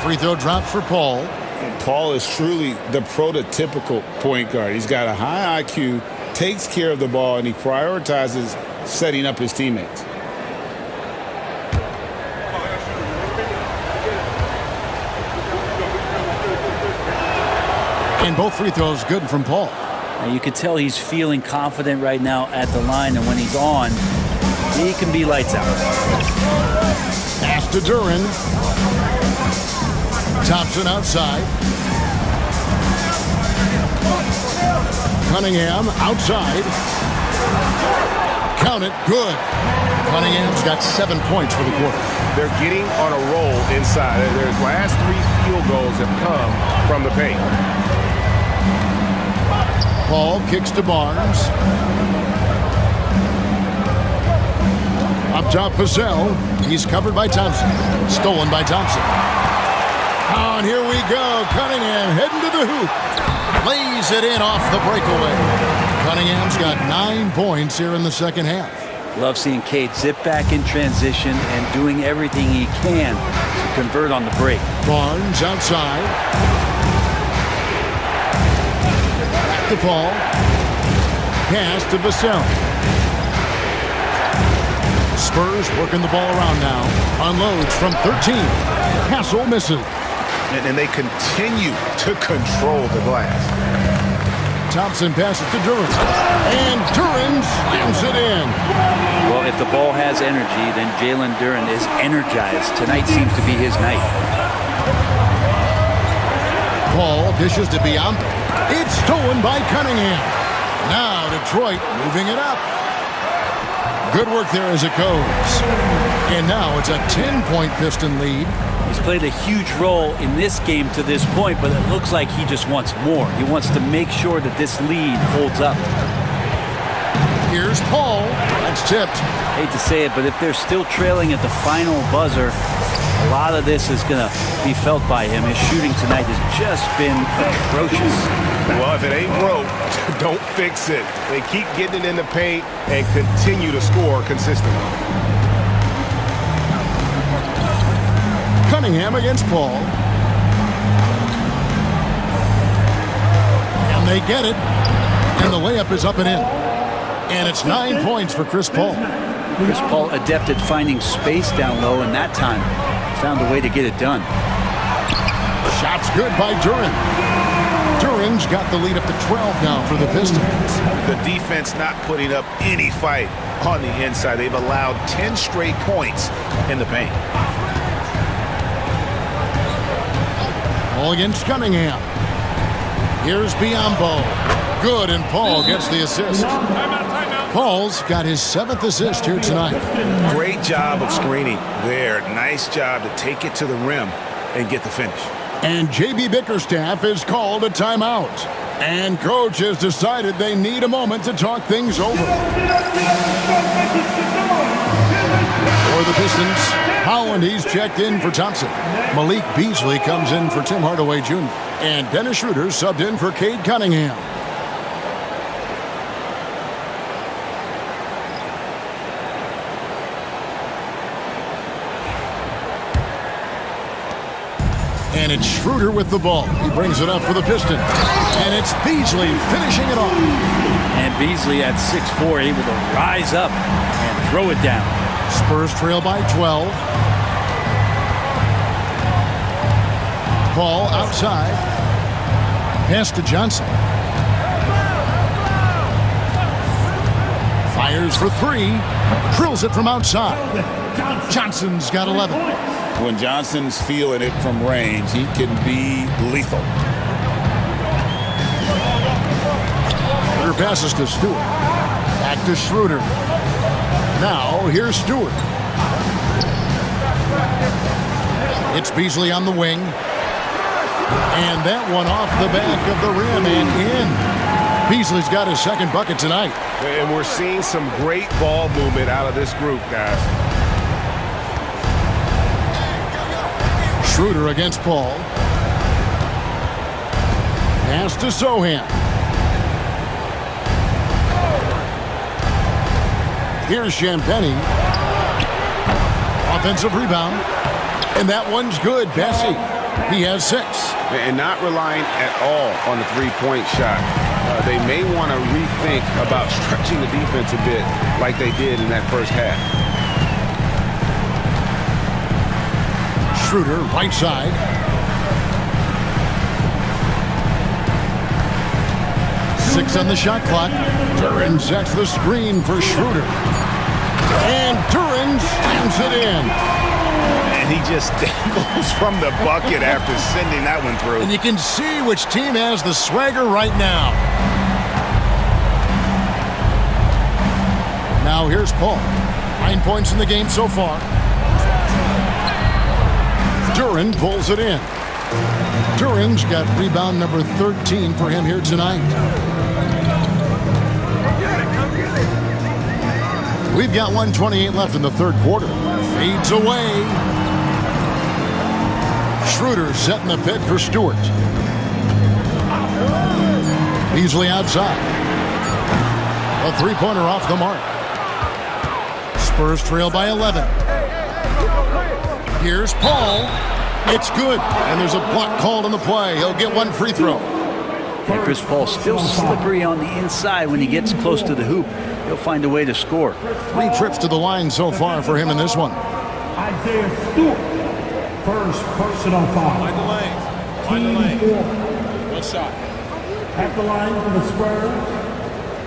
Free throw drop for Paul. And Paul is truly the prototypical point guard. He's got a high IQ, takes care of the ball, and he prioritizes setting up his teammates. And both free throws good from Paul. Now you can tell he's feeling confident right now at the line, and when he's on, he can be lights out. Pass to Duran. Thompson outside. Cunningham outside. Count it. Good. Cunningham's got 7 points for the quarter. They're getting on a roll inside. Their last 3 field goals have come from the paint. Paul kicks to Barnes. Up top, Vassell. He's covered by Thompson. Stolen by Thompson. Oh, and here we go. Cunningham heading to the hoop. Lays it in off the breakaway. Cunningham's got 9 points here in the second half. Love seeing Cade zip back in transition and doing everything he can to convert on the break. Barnes outside. Back to Paul. Pass to Vassell. Spurs working the ball around now. Unloads from 13. Castle misses. And they continue to control the glass. Thompson passes to Duran. And Duran slams it in. Well, if the ball has energy, then Jalen Duran is energized. Tonight seems to be his night. Paul dishes to Bianco. It's stolen by Cunningham. Now Detroit moving it up. Good work there as it goes. And now it's a 10-point Piston lead. He's played a huge role in this game to this point, but it looks like he just wants more. He wants to make sure that this lead holds up. Here's Paul. That's tipped. Hate to say it, but if they're still trailing at the final buzzer, a lot of this is going to be felt by him. His shooting tonight has just been atrocious. Well, if it ain't broke, don't fix it. They keep getting it in the paint and continue to score consistently. Cunningham against Paul. And they get it. And the layup is up and in. And it's 9 points for Chris Paul. Chris Paul adept at finding space down low, and that time found a way to get it done. Shot's good by Duran. Duran's got the lead up to 12 now for the Pistons. The defense not putting up any fight on the inside. They've allowed 10 straight points in the paint. Paul against Cunningham. Here's Biombo. Good, and Paul gets the assist. Paul's got his 7th assist here tonight. Great job of screening there. Nice job to take it to the rim and get the finish. And J.B. Bickerstaff is called a timeout. And coach has decided they need a moment to talk things over. For the Pistons, Howland, he's checked in for Thompson. Malik Beasley comes in for Tim Hardaway Jr. And Dennis Schroeder subbed in for Cade Cunningham. And it's Schroeder with the ball. He brings it up for the Pistons. And it's Beasley finishing it off. And Beasley at 6'4", able to rise up and throw it down. Spurs trail by 12. Paul outside. Pass to Johnson. Fires for 3. Drills it from outside. Johnson's got 11. When Johnson's feeling it from range, he can be lethal. Schroeder passes to Stewart. Back to Schroeder. Now, here's Stewart. It's Beasley on the wing. And that one off the back of the rim and in. Beasley's got his 2nd bucket tonight. And we're seeing some great ball movement out of this group, guys. Schroeder against Paul. Pass to Sohan. Here's Champagny. Offensive rebound. And that one's good. Bessie. He has 6. And not relying at all on the three-point shot. They may want to rethink about stretching the defense a bit like they did in that first half. Schroeder, right side. 6 on the shot clock. Duren sets the screen for Schroeder. And Duren slams it in. And he just dangles from the bucket after sending that one through. And you can see which team has the swagger right now. Now here's Paul. 9 points in the game so far. Duren pulls it in. Duren's got rebound number 13 for him here tonight. We've got 1:28 left in the third quarter. Fades away. Schroeder setting the pick for Stewart. Beasley outside. A three-pointer off the mark. Spurs trail by 11. Here's Paul. It's good, and there's a block called on the play. He'll get one free throw. And Chris Paul still slippery on the inside when he gets close to the hoop. He'll find a way to score. 3 trips to the line so far for him in this one. Isaiah Stewart, first personal foul. Find the lane. Team 4. One shot. At the line for the Spurs,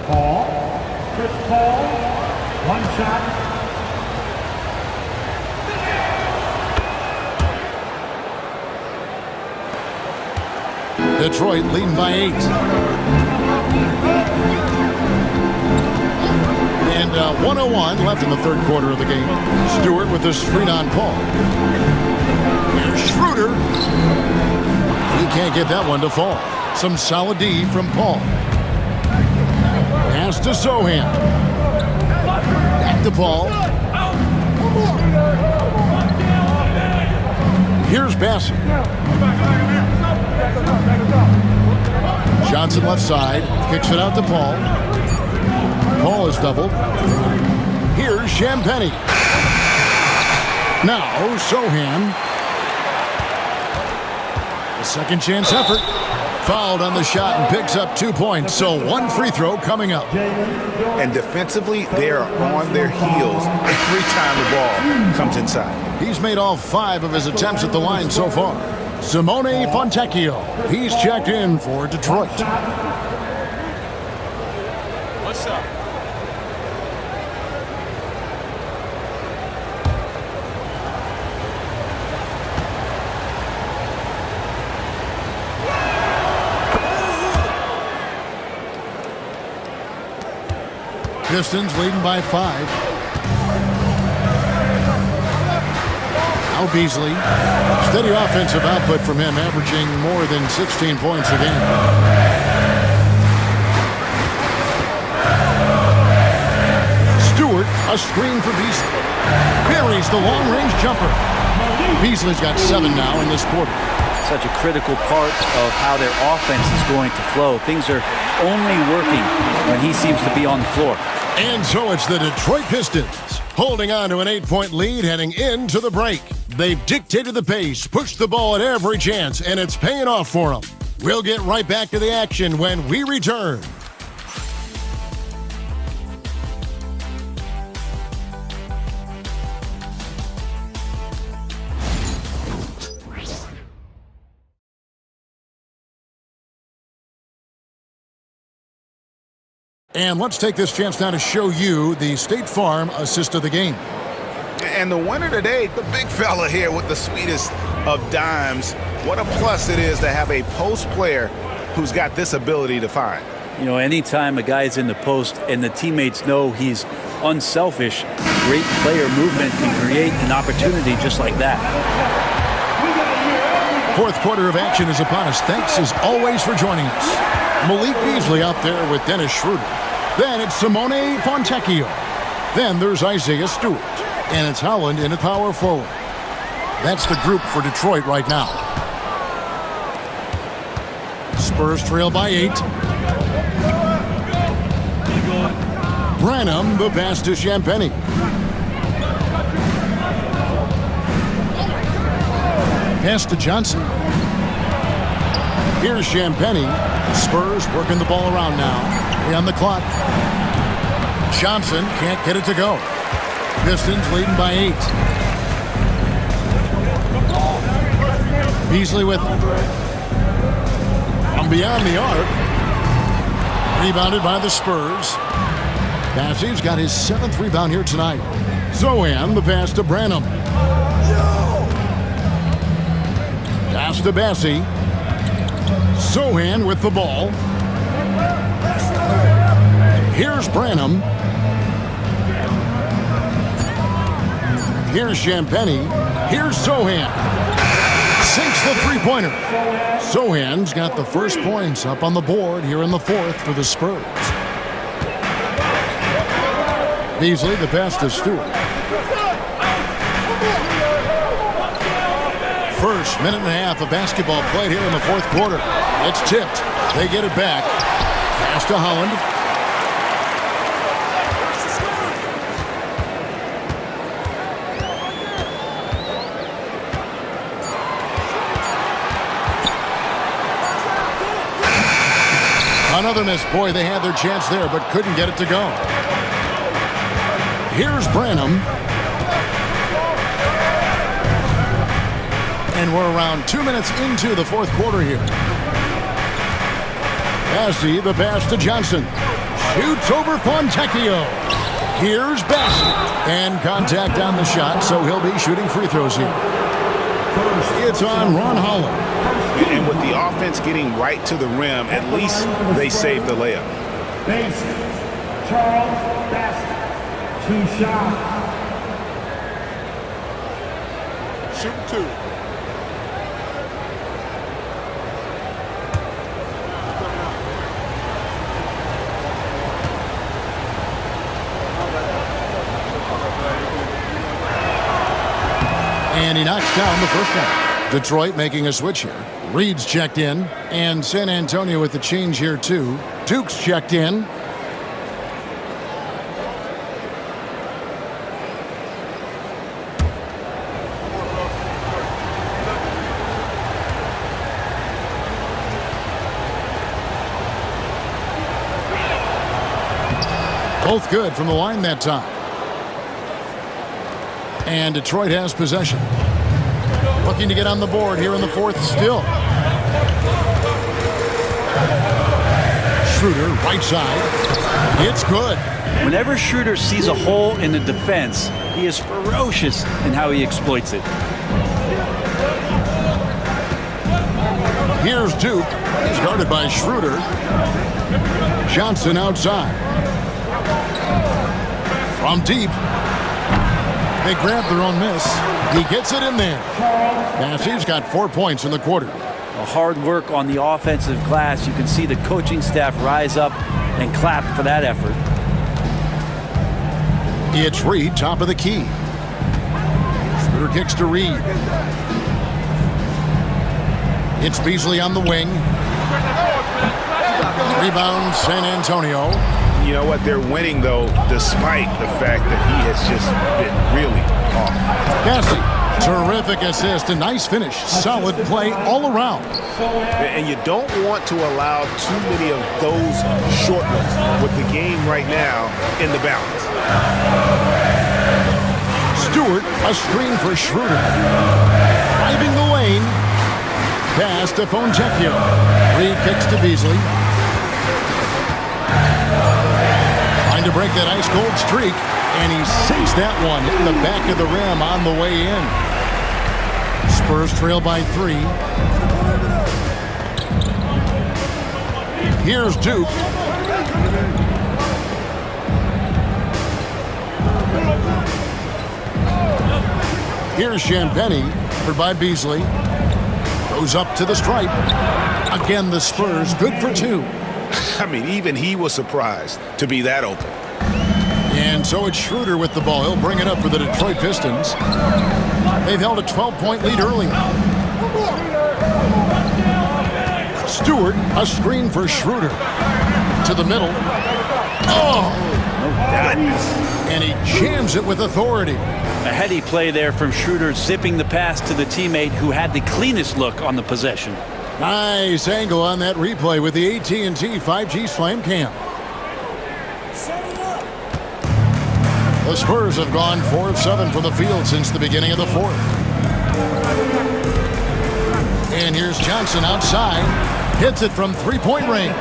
Paul. Chris Paul, one shot. Detroit leading by 8. And 1:01 left in the third quarter of the game. Stewart with the screen on Paul. Here's Schroeder. He can't get that one to fall. Some solid D from Paul. Pass to Sohan. Back to Paul. Here's Bassett. Johnson left side. Kicks it out to Paul. Paul is doubled. Here's Champagnie. Now Sohan. A second chance effort. Fouled on the shot and picks up 2 points. So one free throw coming up. And defensively, they are on their heels every time the ball comes inside. He's made all 5 of his attempts at the line so far. Simone Fontecchio. He's checked in for Detroit. What's up? Pistons leading by 5. Now Beasley. Steady offensive output from him, averaging more than 16 points a game. Stewart, a screen for Beasley. Buries the long-range jumper. Beasley's got 7 now in this quarter. Such a critical part of how their offense is going to flow. Things are only working when he seems to be on the floor. And so it's the Detroit Pistons holding on to an 8-point lead heading into the break. They've dictated the pace, pushed the ball at every chance, and it's paying off for them. We'll get right back to the action when we return. And let's take this chance now to show you the State Farm assist of the game. And the winner today, the big fella here with the sweetest of dimes. What a plus it is to have a post player who's got this ability to find. You know, anytime a guy's in the post and the teammates know he's unselfish, great player movement can create an opportunity just like that. Fourth quarter of action is upon us. Thanks as always for joining us. Malik Beasley out there with Dennis Schroeder. Then it's Simone Fontecchio. Then there's Isaiah Stewart. And it's Howland in at power forward. That's the group for Detroit right now. Spurs trail by 8. Branham, the pass to Champagnie. Pass to Johnson. Here's Champagnie. Spurs working the ball around now. 3 on the clock. Johnson can't get it to go. Pistons leading by 8. Beasley with him. From beyond the arc. Rebounded by the Spurs. Bassey's got his 7th rebound here tonight. Zohan, the pass to Branham. Pass to Bassey. Zohan with the ball. Here's Branham. Here's Champagny. Here's Zohan. Sinks the three-pointer. Zohan's got the first points up on the board here in the 4th for the Spurs. Beasley, the pass to Stewart. First minute and a half of basketball played here in the 4th quarter. It's tipped. They get it back. Pass to Holland. Another miss. Boy, they had their chance there, but couldn't get it to go. Here's Branham. And we're around 2 minutes into the 4th quarter here. Bassey, the pass to Johnson. Shoots over Fontecchio. Here's Bassey. And contact on the shot, so he'll be shooting free throws here. It's on Ron Holland. And with the offense getting right to the rim, at least they saved the layup. Basin, Charles Bassey, 2 shots. Shoot 2. And he knocks down the first one. Detroit making a switch here. Reed's checked in, and San Antonio with the change here too. Duke's checked in. Both good from the line that time. And Detroit has possession. Looking to get on the board here in the 4th still. Schroeder, right side. It's good. Whenever Schroeder sees a hole in the defense, he is ferocious in how he exploits it. Here's Duke. He's guarded by Schroeder. Johnson outside. From deep. They grab their own miss. He gets it in there. Bassey's got 4 points in the quarter. A hard work on the offensive glass. You can see the coaching staff rise up and clap for that effort. It's Reed, top of the key. Schroeder kicks to Reed. It's Beasley on the wing. Rebound, San Antonio. You know what? They're winning, though, despite the fact that he has just been really off. Bassey, terrific assist, a nice finish. Solid play all around. And you don't want to allow too many of those short ones with the game right now in the balance. Stewart, a screen for Schroeder. Driving the lane. Pass to Fontecchio. Reed kicks to Beasley. Trying to break that ice-cold streak, and he sinks that one in the back of the rim on the way in. Spurs trail by 3. Here's Duke. Here's Champagny, covered by Beasley. Goes up to the stripe. Again, the Spurs good for 2. I mean, even he was surprised to be that open. And so it's Schroeder with the ball. He'll bring it up for the Detroit Pistons. They've held a 12-point lead early. Stewart, a screen for Schroeder. To the middle. Oh! Goodness. And he jams it with authority. A heady play there from Schroeder, zipping the pass to the teammate who had the cleanest look on the possession. Nice angle on that replay with the AT&T 5G Slam Cam. The Spurs have gone 4 of 7 from the field since the beginning of the 4th. And here's Johnson outside. Hits it from 3-point range.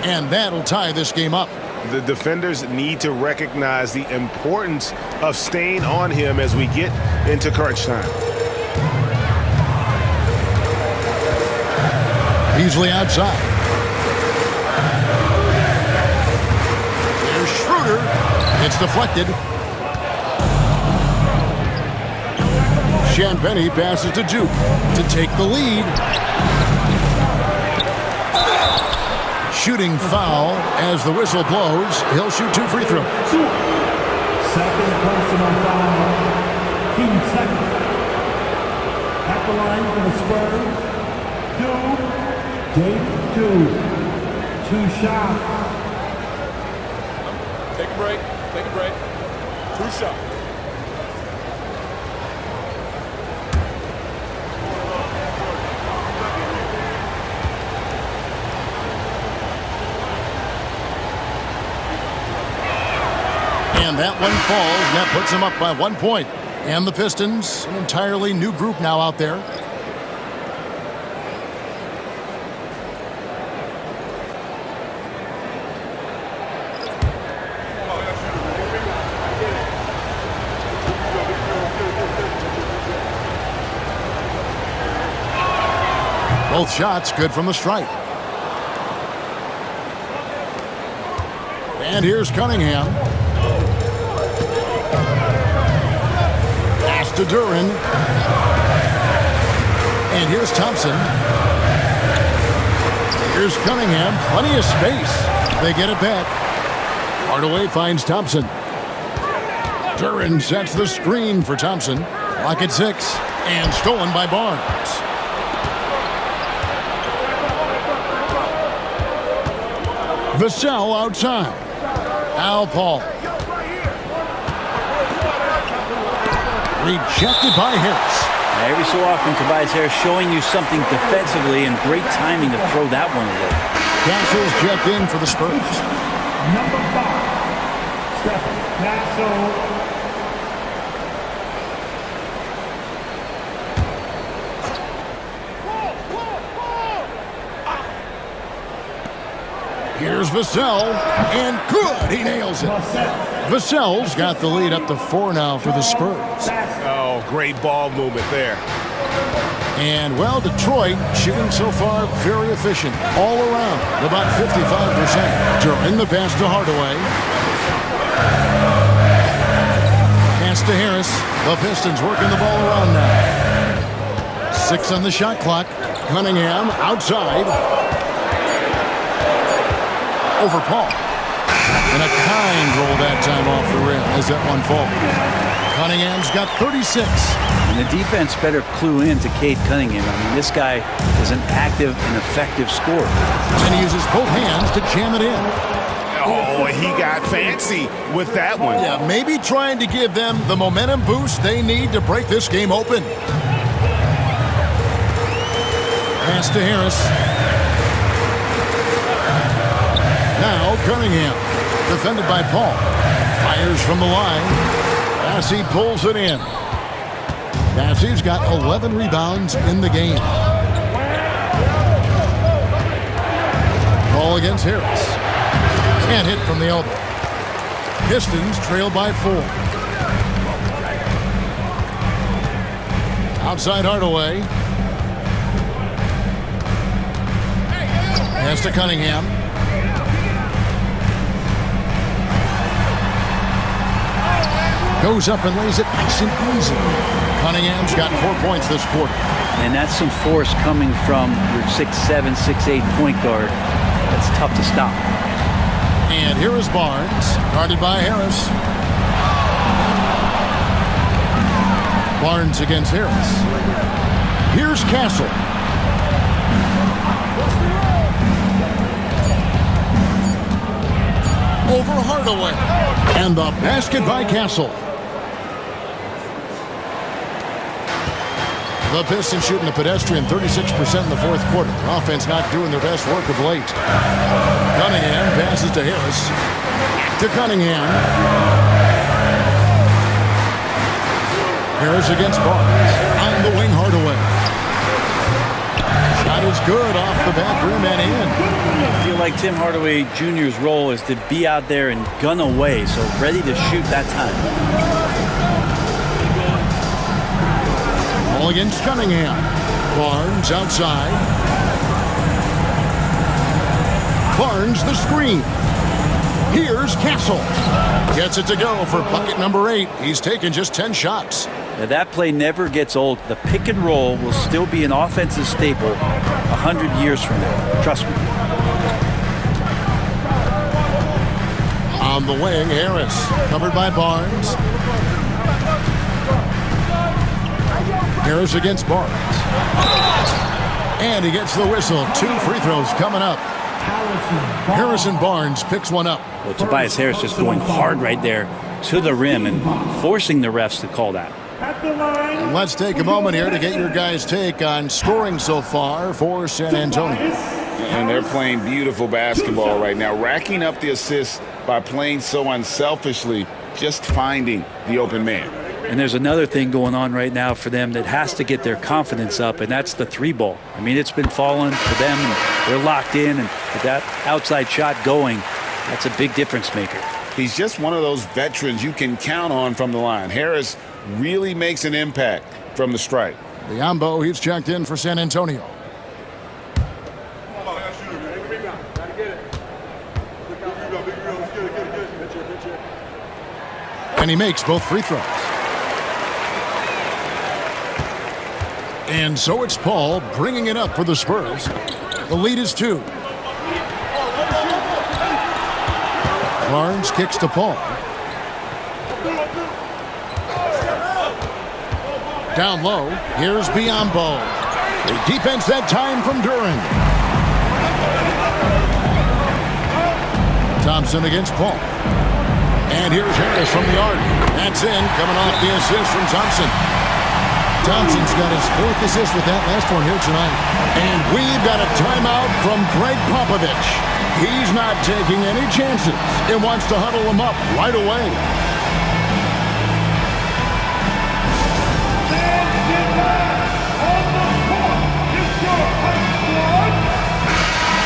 And that'll tie this game up. The defenders need to recognize the importance of staying on him as we get into crunch time. Beasley outside. There's Schroeder. It's deflected. Champagny passes to Juke to take the lead. Shooting foul as the whistle blows. He'll shoot 2 free throws. Second personal foul. Team second. At the line for the Spurs. Two shots. Take a break. 2 shots. And that one falls, and that puts them up by 1 point. And the Pistons, an entirely new group now out there. Both shots good from the stripe. And here's Cunningham. Pass to Duran. And here's Thompson. Here's Cunningham. Plenty of space. They get it back. Hardaway finds Thompson. Duran sets the screen for Thompson. Lock at 6. And stolen by Barnes. Vassell outside. Al Paul. Rejected by Harris. Every so often, Tobias Harris showing you something defensively, and great timing to throw that one away. Castle's checked in for the Spurs. Number 5. Stephen Castle. Here's Vassell, and good, he nails it. Vassell's got the lead up to 4 now for the Spurs. Oh, great ball movement there. And, well, Detroit shooting so far very efficient all around, about 55%. During the pass to Hardaway. Pass to Harris. The Pistons working the ball around now. 6 on the shot clock. Cunningham outside. Over Paul. And a kind roll that time off the rim as that one falls. Cunningham's got 36. And the defense better clue in to Cade Cunningham. I mean, this guy is an active and effective scorer. And he uses both hands to jam it in. Oh, he got fancy with that one. Yeah, maybe trying to give them the momentum boost they need to break this game open. Pass to Harris. Now Cunningham, defended by Paul. Fires from the line. Massey pulls it in. Massey's got 11 rebounds in the game. Ball against Harris. Can't hit from the elbow. Pistons trail by 4. Outside Hardaway. Pass to Cunningham. Goes up and lays it nice and easy. Cunningham's got 4 points this quarter. And that's some force coming from your 6'7", 6'8" point guard. That's tough to stop. And here is Barnes, guarded by Harris. Barnes against Harris. Here's Castle. Over Hardaway. And the basket by Castle. The Pistons shooting a pedestrian 36% in the fourth quarter. Their offense not doing their best work of late. Cunningham passes to Harris. To Cunningham. Harris against Barnes. On the wing, Hardaway. Shot is good off the back rim and in. I feel like Tim Hardaway Jr.'s role is to be out there and gun away, so ready to shoot that time. Ball against Cunningham. Barnes outside. Barnes the screen. Here's Castle. Gets it to go for bucket number 8. He's taken just 10 shots. Now that play never gets old. The pick and roll will still be an offensive staple 100 years from now. Trust me. On the wing, Harris. Covered by Barnes. Harris against Barnes. And he gets the whistle. 2 free throws coming up. Harrison Barnes picks one up. Well, Tobias Harris just going hard right there to the rim and forcing the refs to call that. And let's take a moment here to get your guys' take on scoring so far for San Antonio. And they're playing beautiful basketball right now, racking up the assists by playing so unselfishly, just finding the open man. And there's another thing going on right now for them that has to get their confidence up, and that's the 3-ball. I mean, it's been falling for them, and they're locked in, and with that outside shot going, that's a big difference maker. He's just one of those veterans you can count on from the line. Harris really makes an impact from the stripe. Biombo, he's checked in for San Antonio. And he makes both free throws. And so it's Paul bringing it up for the Spurs. The lead is 2. Barnes kicks to Paul. Down low, here's Biombo. The defense that time from Duran. Thompson against Paul. And here's Harris from the arc. That's in, coming off the assist from Thompson. Thompson's got his 4th assist with that last one here tonight. And we've got a timeout from Greg Popovich. He's not taking any chances and wants to huddle him up right away.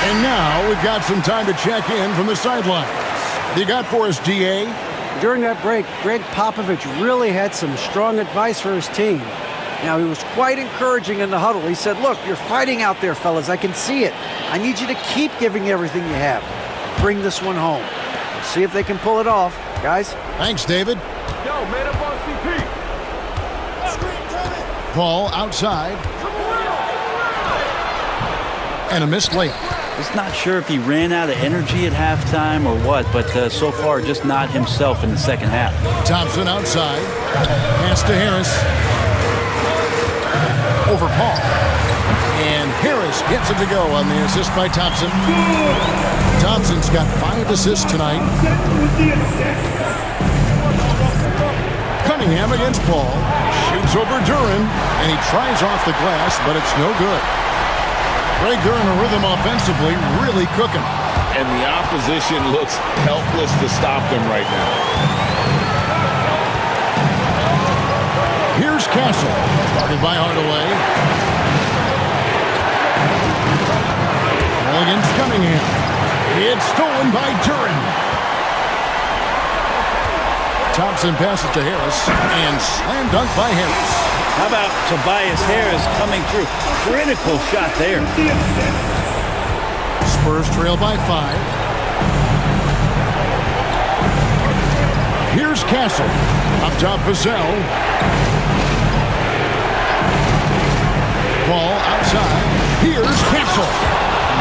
And now we've got some time to check in from the sidelines. What do you got for us, DA? During that break, Greg Popovich really had some strong advice for his team. Now, he was quite encouraging in the huddle. He said, look, you're fighting out there, fellas. I can see it. I need you to keep giving everything you have. Bring this one home. See if they can pull it off. Guys? Thanks, David. Yo, man up on CP. Paul outside. And a missed layup. Just not sure if he ran out of energy at halftime or what, but so far just not himself in the second half. Thompson outside. Pass to Harris. Over Paul. And Harris gets it to go on the assist by Thompson. Thompson's got 5 assists tonight. Cunningham against Paul. Shoots over Duran. And he tries off the glass, but it's no good. Greg, they're in a rhythm offensively, really cooking. And the opposition looks helpless to stop them right now. Here's Castle, guarded by Hardaway. Ball against Cunningham. It's stolen by Duran. Thompson passes to Harris, and slam dunk by Harris. How about Tobias Harris coming through? Critical shot there. Spurs trail by 5. Here's Castle. Up top, Vassell. Ball outside. Here's Castle.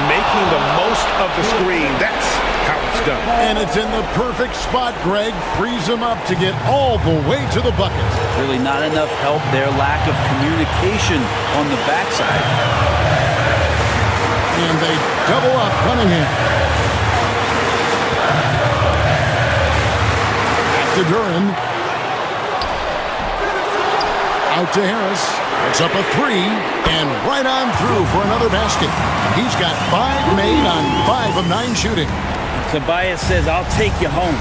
Making the most of the screen. That's how it's done. And it's in the perfect spot, Greg. Frees him up to get all the way to the bucket. Really not enough help there. Lack of communication on the backside. And they double up Cunningham. Back to Duran. Out to Harris. It's up a 3 and right on through for another basket. He's got 5 made on 5 of 9 shooting. Tobias says, I'll take you home.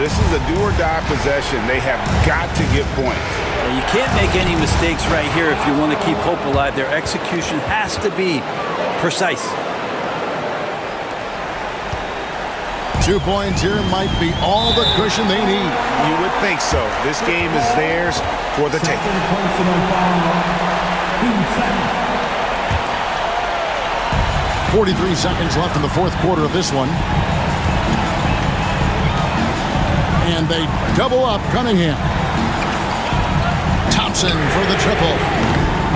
This is a do-or-die possession. They have got to get points. You can't make any mistakes right here if you want to keep hope alive. Their execution has to be precise. 2 points here might be all the cushion they need. You would think so. This game is theirs for the taking. 43 seconds left in the fourth quarter of this one. And they double up Cunningham. Thompson for the triple.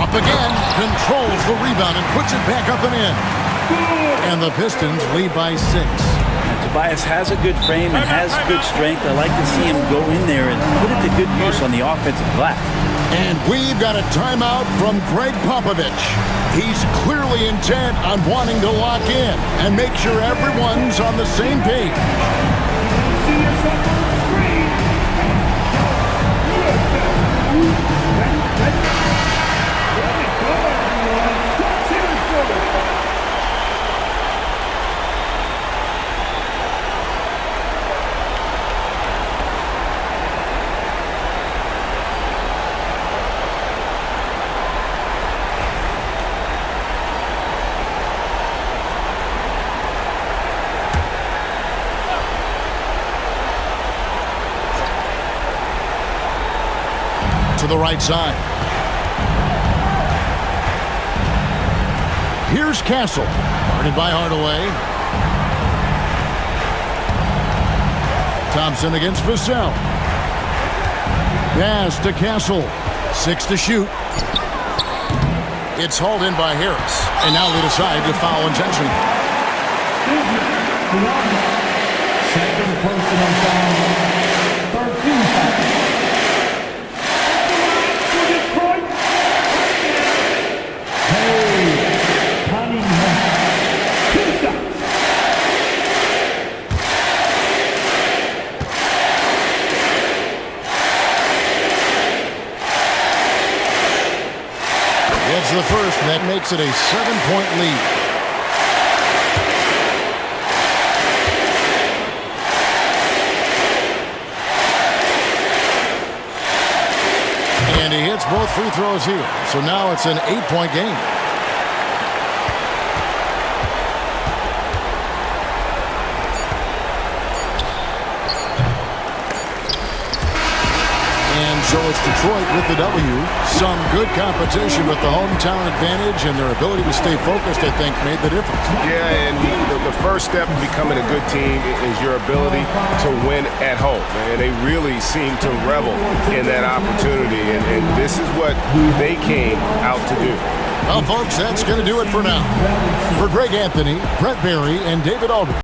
Up again, controls the rebound and puts it back up and in. And the Pistons lead by 6. Tobias has a good frame and has good strength. I like to see him go in there and put it to good use on the offensive glass. And we've got a timeout from Greg Popovich. He's clearly intent on wanting to lock in and make sure everyone's on the same page. See yourself on the screen. To the right side. Here's Castle, guarded by Hardaway. Thompson against Vassell. Pass to Castle. 6 to shoot. It's hauled in by Harris. And now they decide to foul intentionally. Second personal foul. 13 foul. It's the first, and that makes it a 7-point lead. And he hits both free throws here. So now it's an 8-point game. So it's Detroit with the W. Some good competition, but the hometown advantage and their ability to stay focused, I think, made the difference. Yeah, and the first step in becoming a good team is your ability to win at home. And they really seem to revel in that opportunity, and this is what they came out to do. Well, folks, that's going to do it for now. For Greg Anthony, Brett Barry, and David Aldridge,